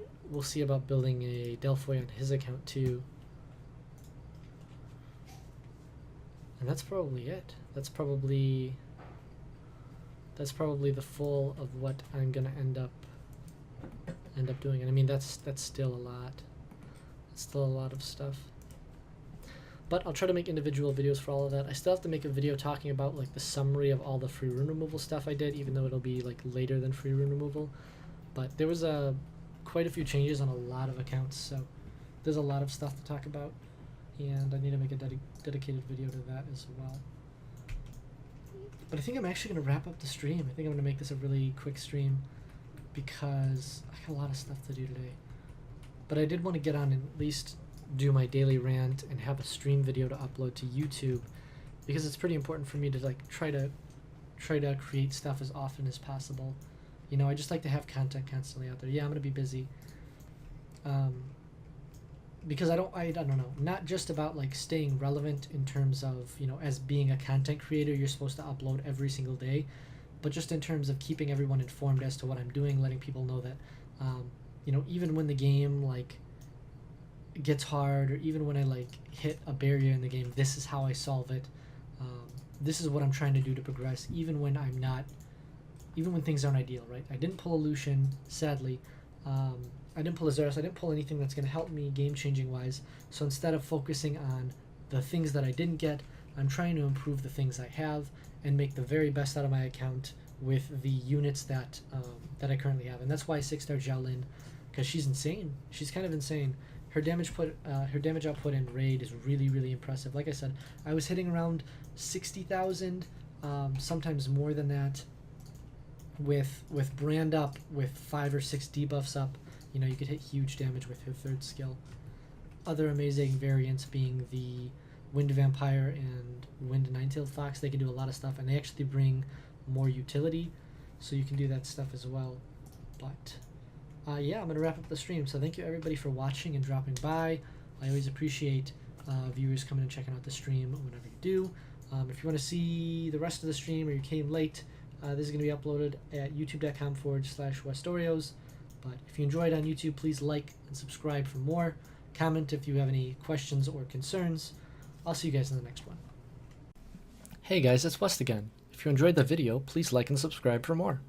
about building a Delphoy on his account too. And that's probably it. That's probably the full of what I'm gonna end up doing. And I mean that's still a lot. It's still a lot of stuff. But I'll try to make individual videos for all of that. I still have to make a video talking about like the summary of all the free rune removal stuff I did, even though it'll be like later than free rune removal. But there was quite a few changes on a lot of accounts, so there's a lot of stuff to talk about, and I need to make a dedicated video to that as well. But I think I'm actually going to wrap up the stream. I think I'm going to make this a really quick stream because I got a lot of stuff to do today. But I did want to get on and at least do my daily rant and have a stream video to upload to YouTube, because it's pretty important for me to like try to create stuff as often as possible. You know, I just like to have content constantly out there. Yeah, I'm going to be busy. Because I don't know, not just about like staying relevant in terms of, you know, as being a content creator, you're supposed to upload every single day, but just in terms of keeping everyone informed as to what I'm doing, letting people know that, you know, even when the game like gets hard, or even when I like hit a barrier in the game, this is how I solve it. This is what I'm trying to do to progress, even when things aren't ideal, right? I didn't pull a Lucian, sadly. I didn't pull a Zeros. I didn't pull anything that's going to help me game-changing wise. So instead of focusing on the things that I didn't get, I'm trying to improve the things I have and make the very best out of my account with the units that I currently have. And that's why I 6-star Jiaolin, because she's insane. She's kind of insane. Her damage output in raid is really, really impressive. Like I said, I was hitting around 60,000, sometimes more than that, with brand up, with 5 or 6 debuffs up. You know, you could hit huge damage with her 3rd skill. Other amazing variants being the Wind Vampire and Wind Nine-Tailed Fox. They can do a lot of stuff, and they actually bring more utility, so you can do that stuff as well. But yeah, I'm going to wrap up the stream. So thank you everybody for watching and dropping by. I always appreciate viewers coming and checking out the stream whenever you do. If you want to see the rest of the stream, or you came late, this is going to be uploaded at youtube.com/WestOreos. But if you enjoyed on YouTube, please like and subscribe for more. Comment if you have any questions or concerns. I'll see you guys in the next one. Hey guys, it's West again. If you enjoyed the video, please like and subscribe for more.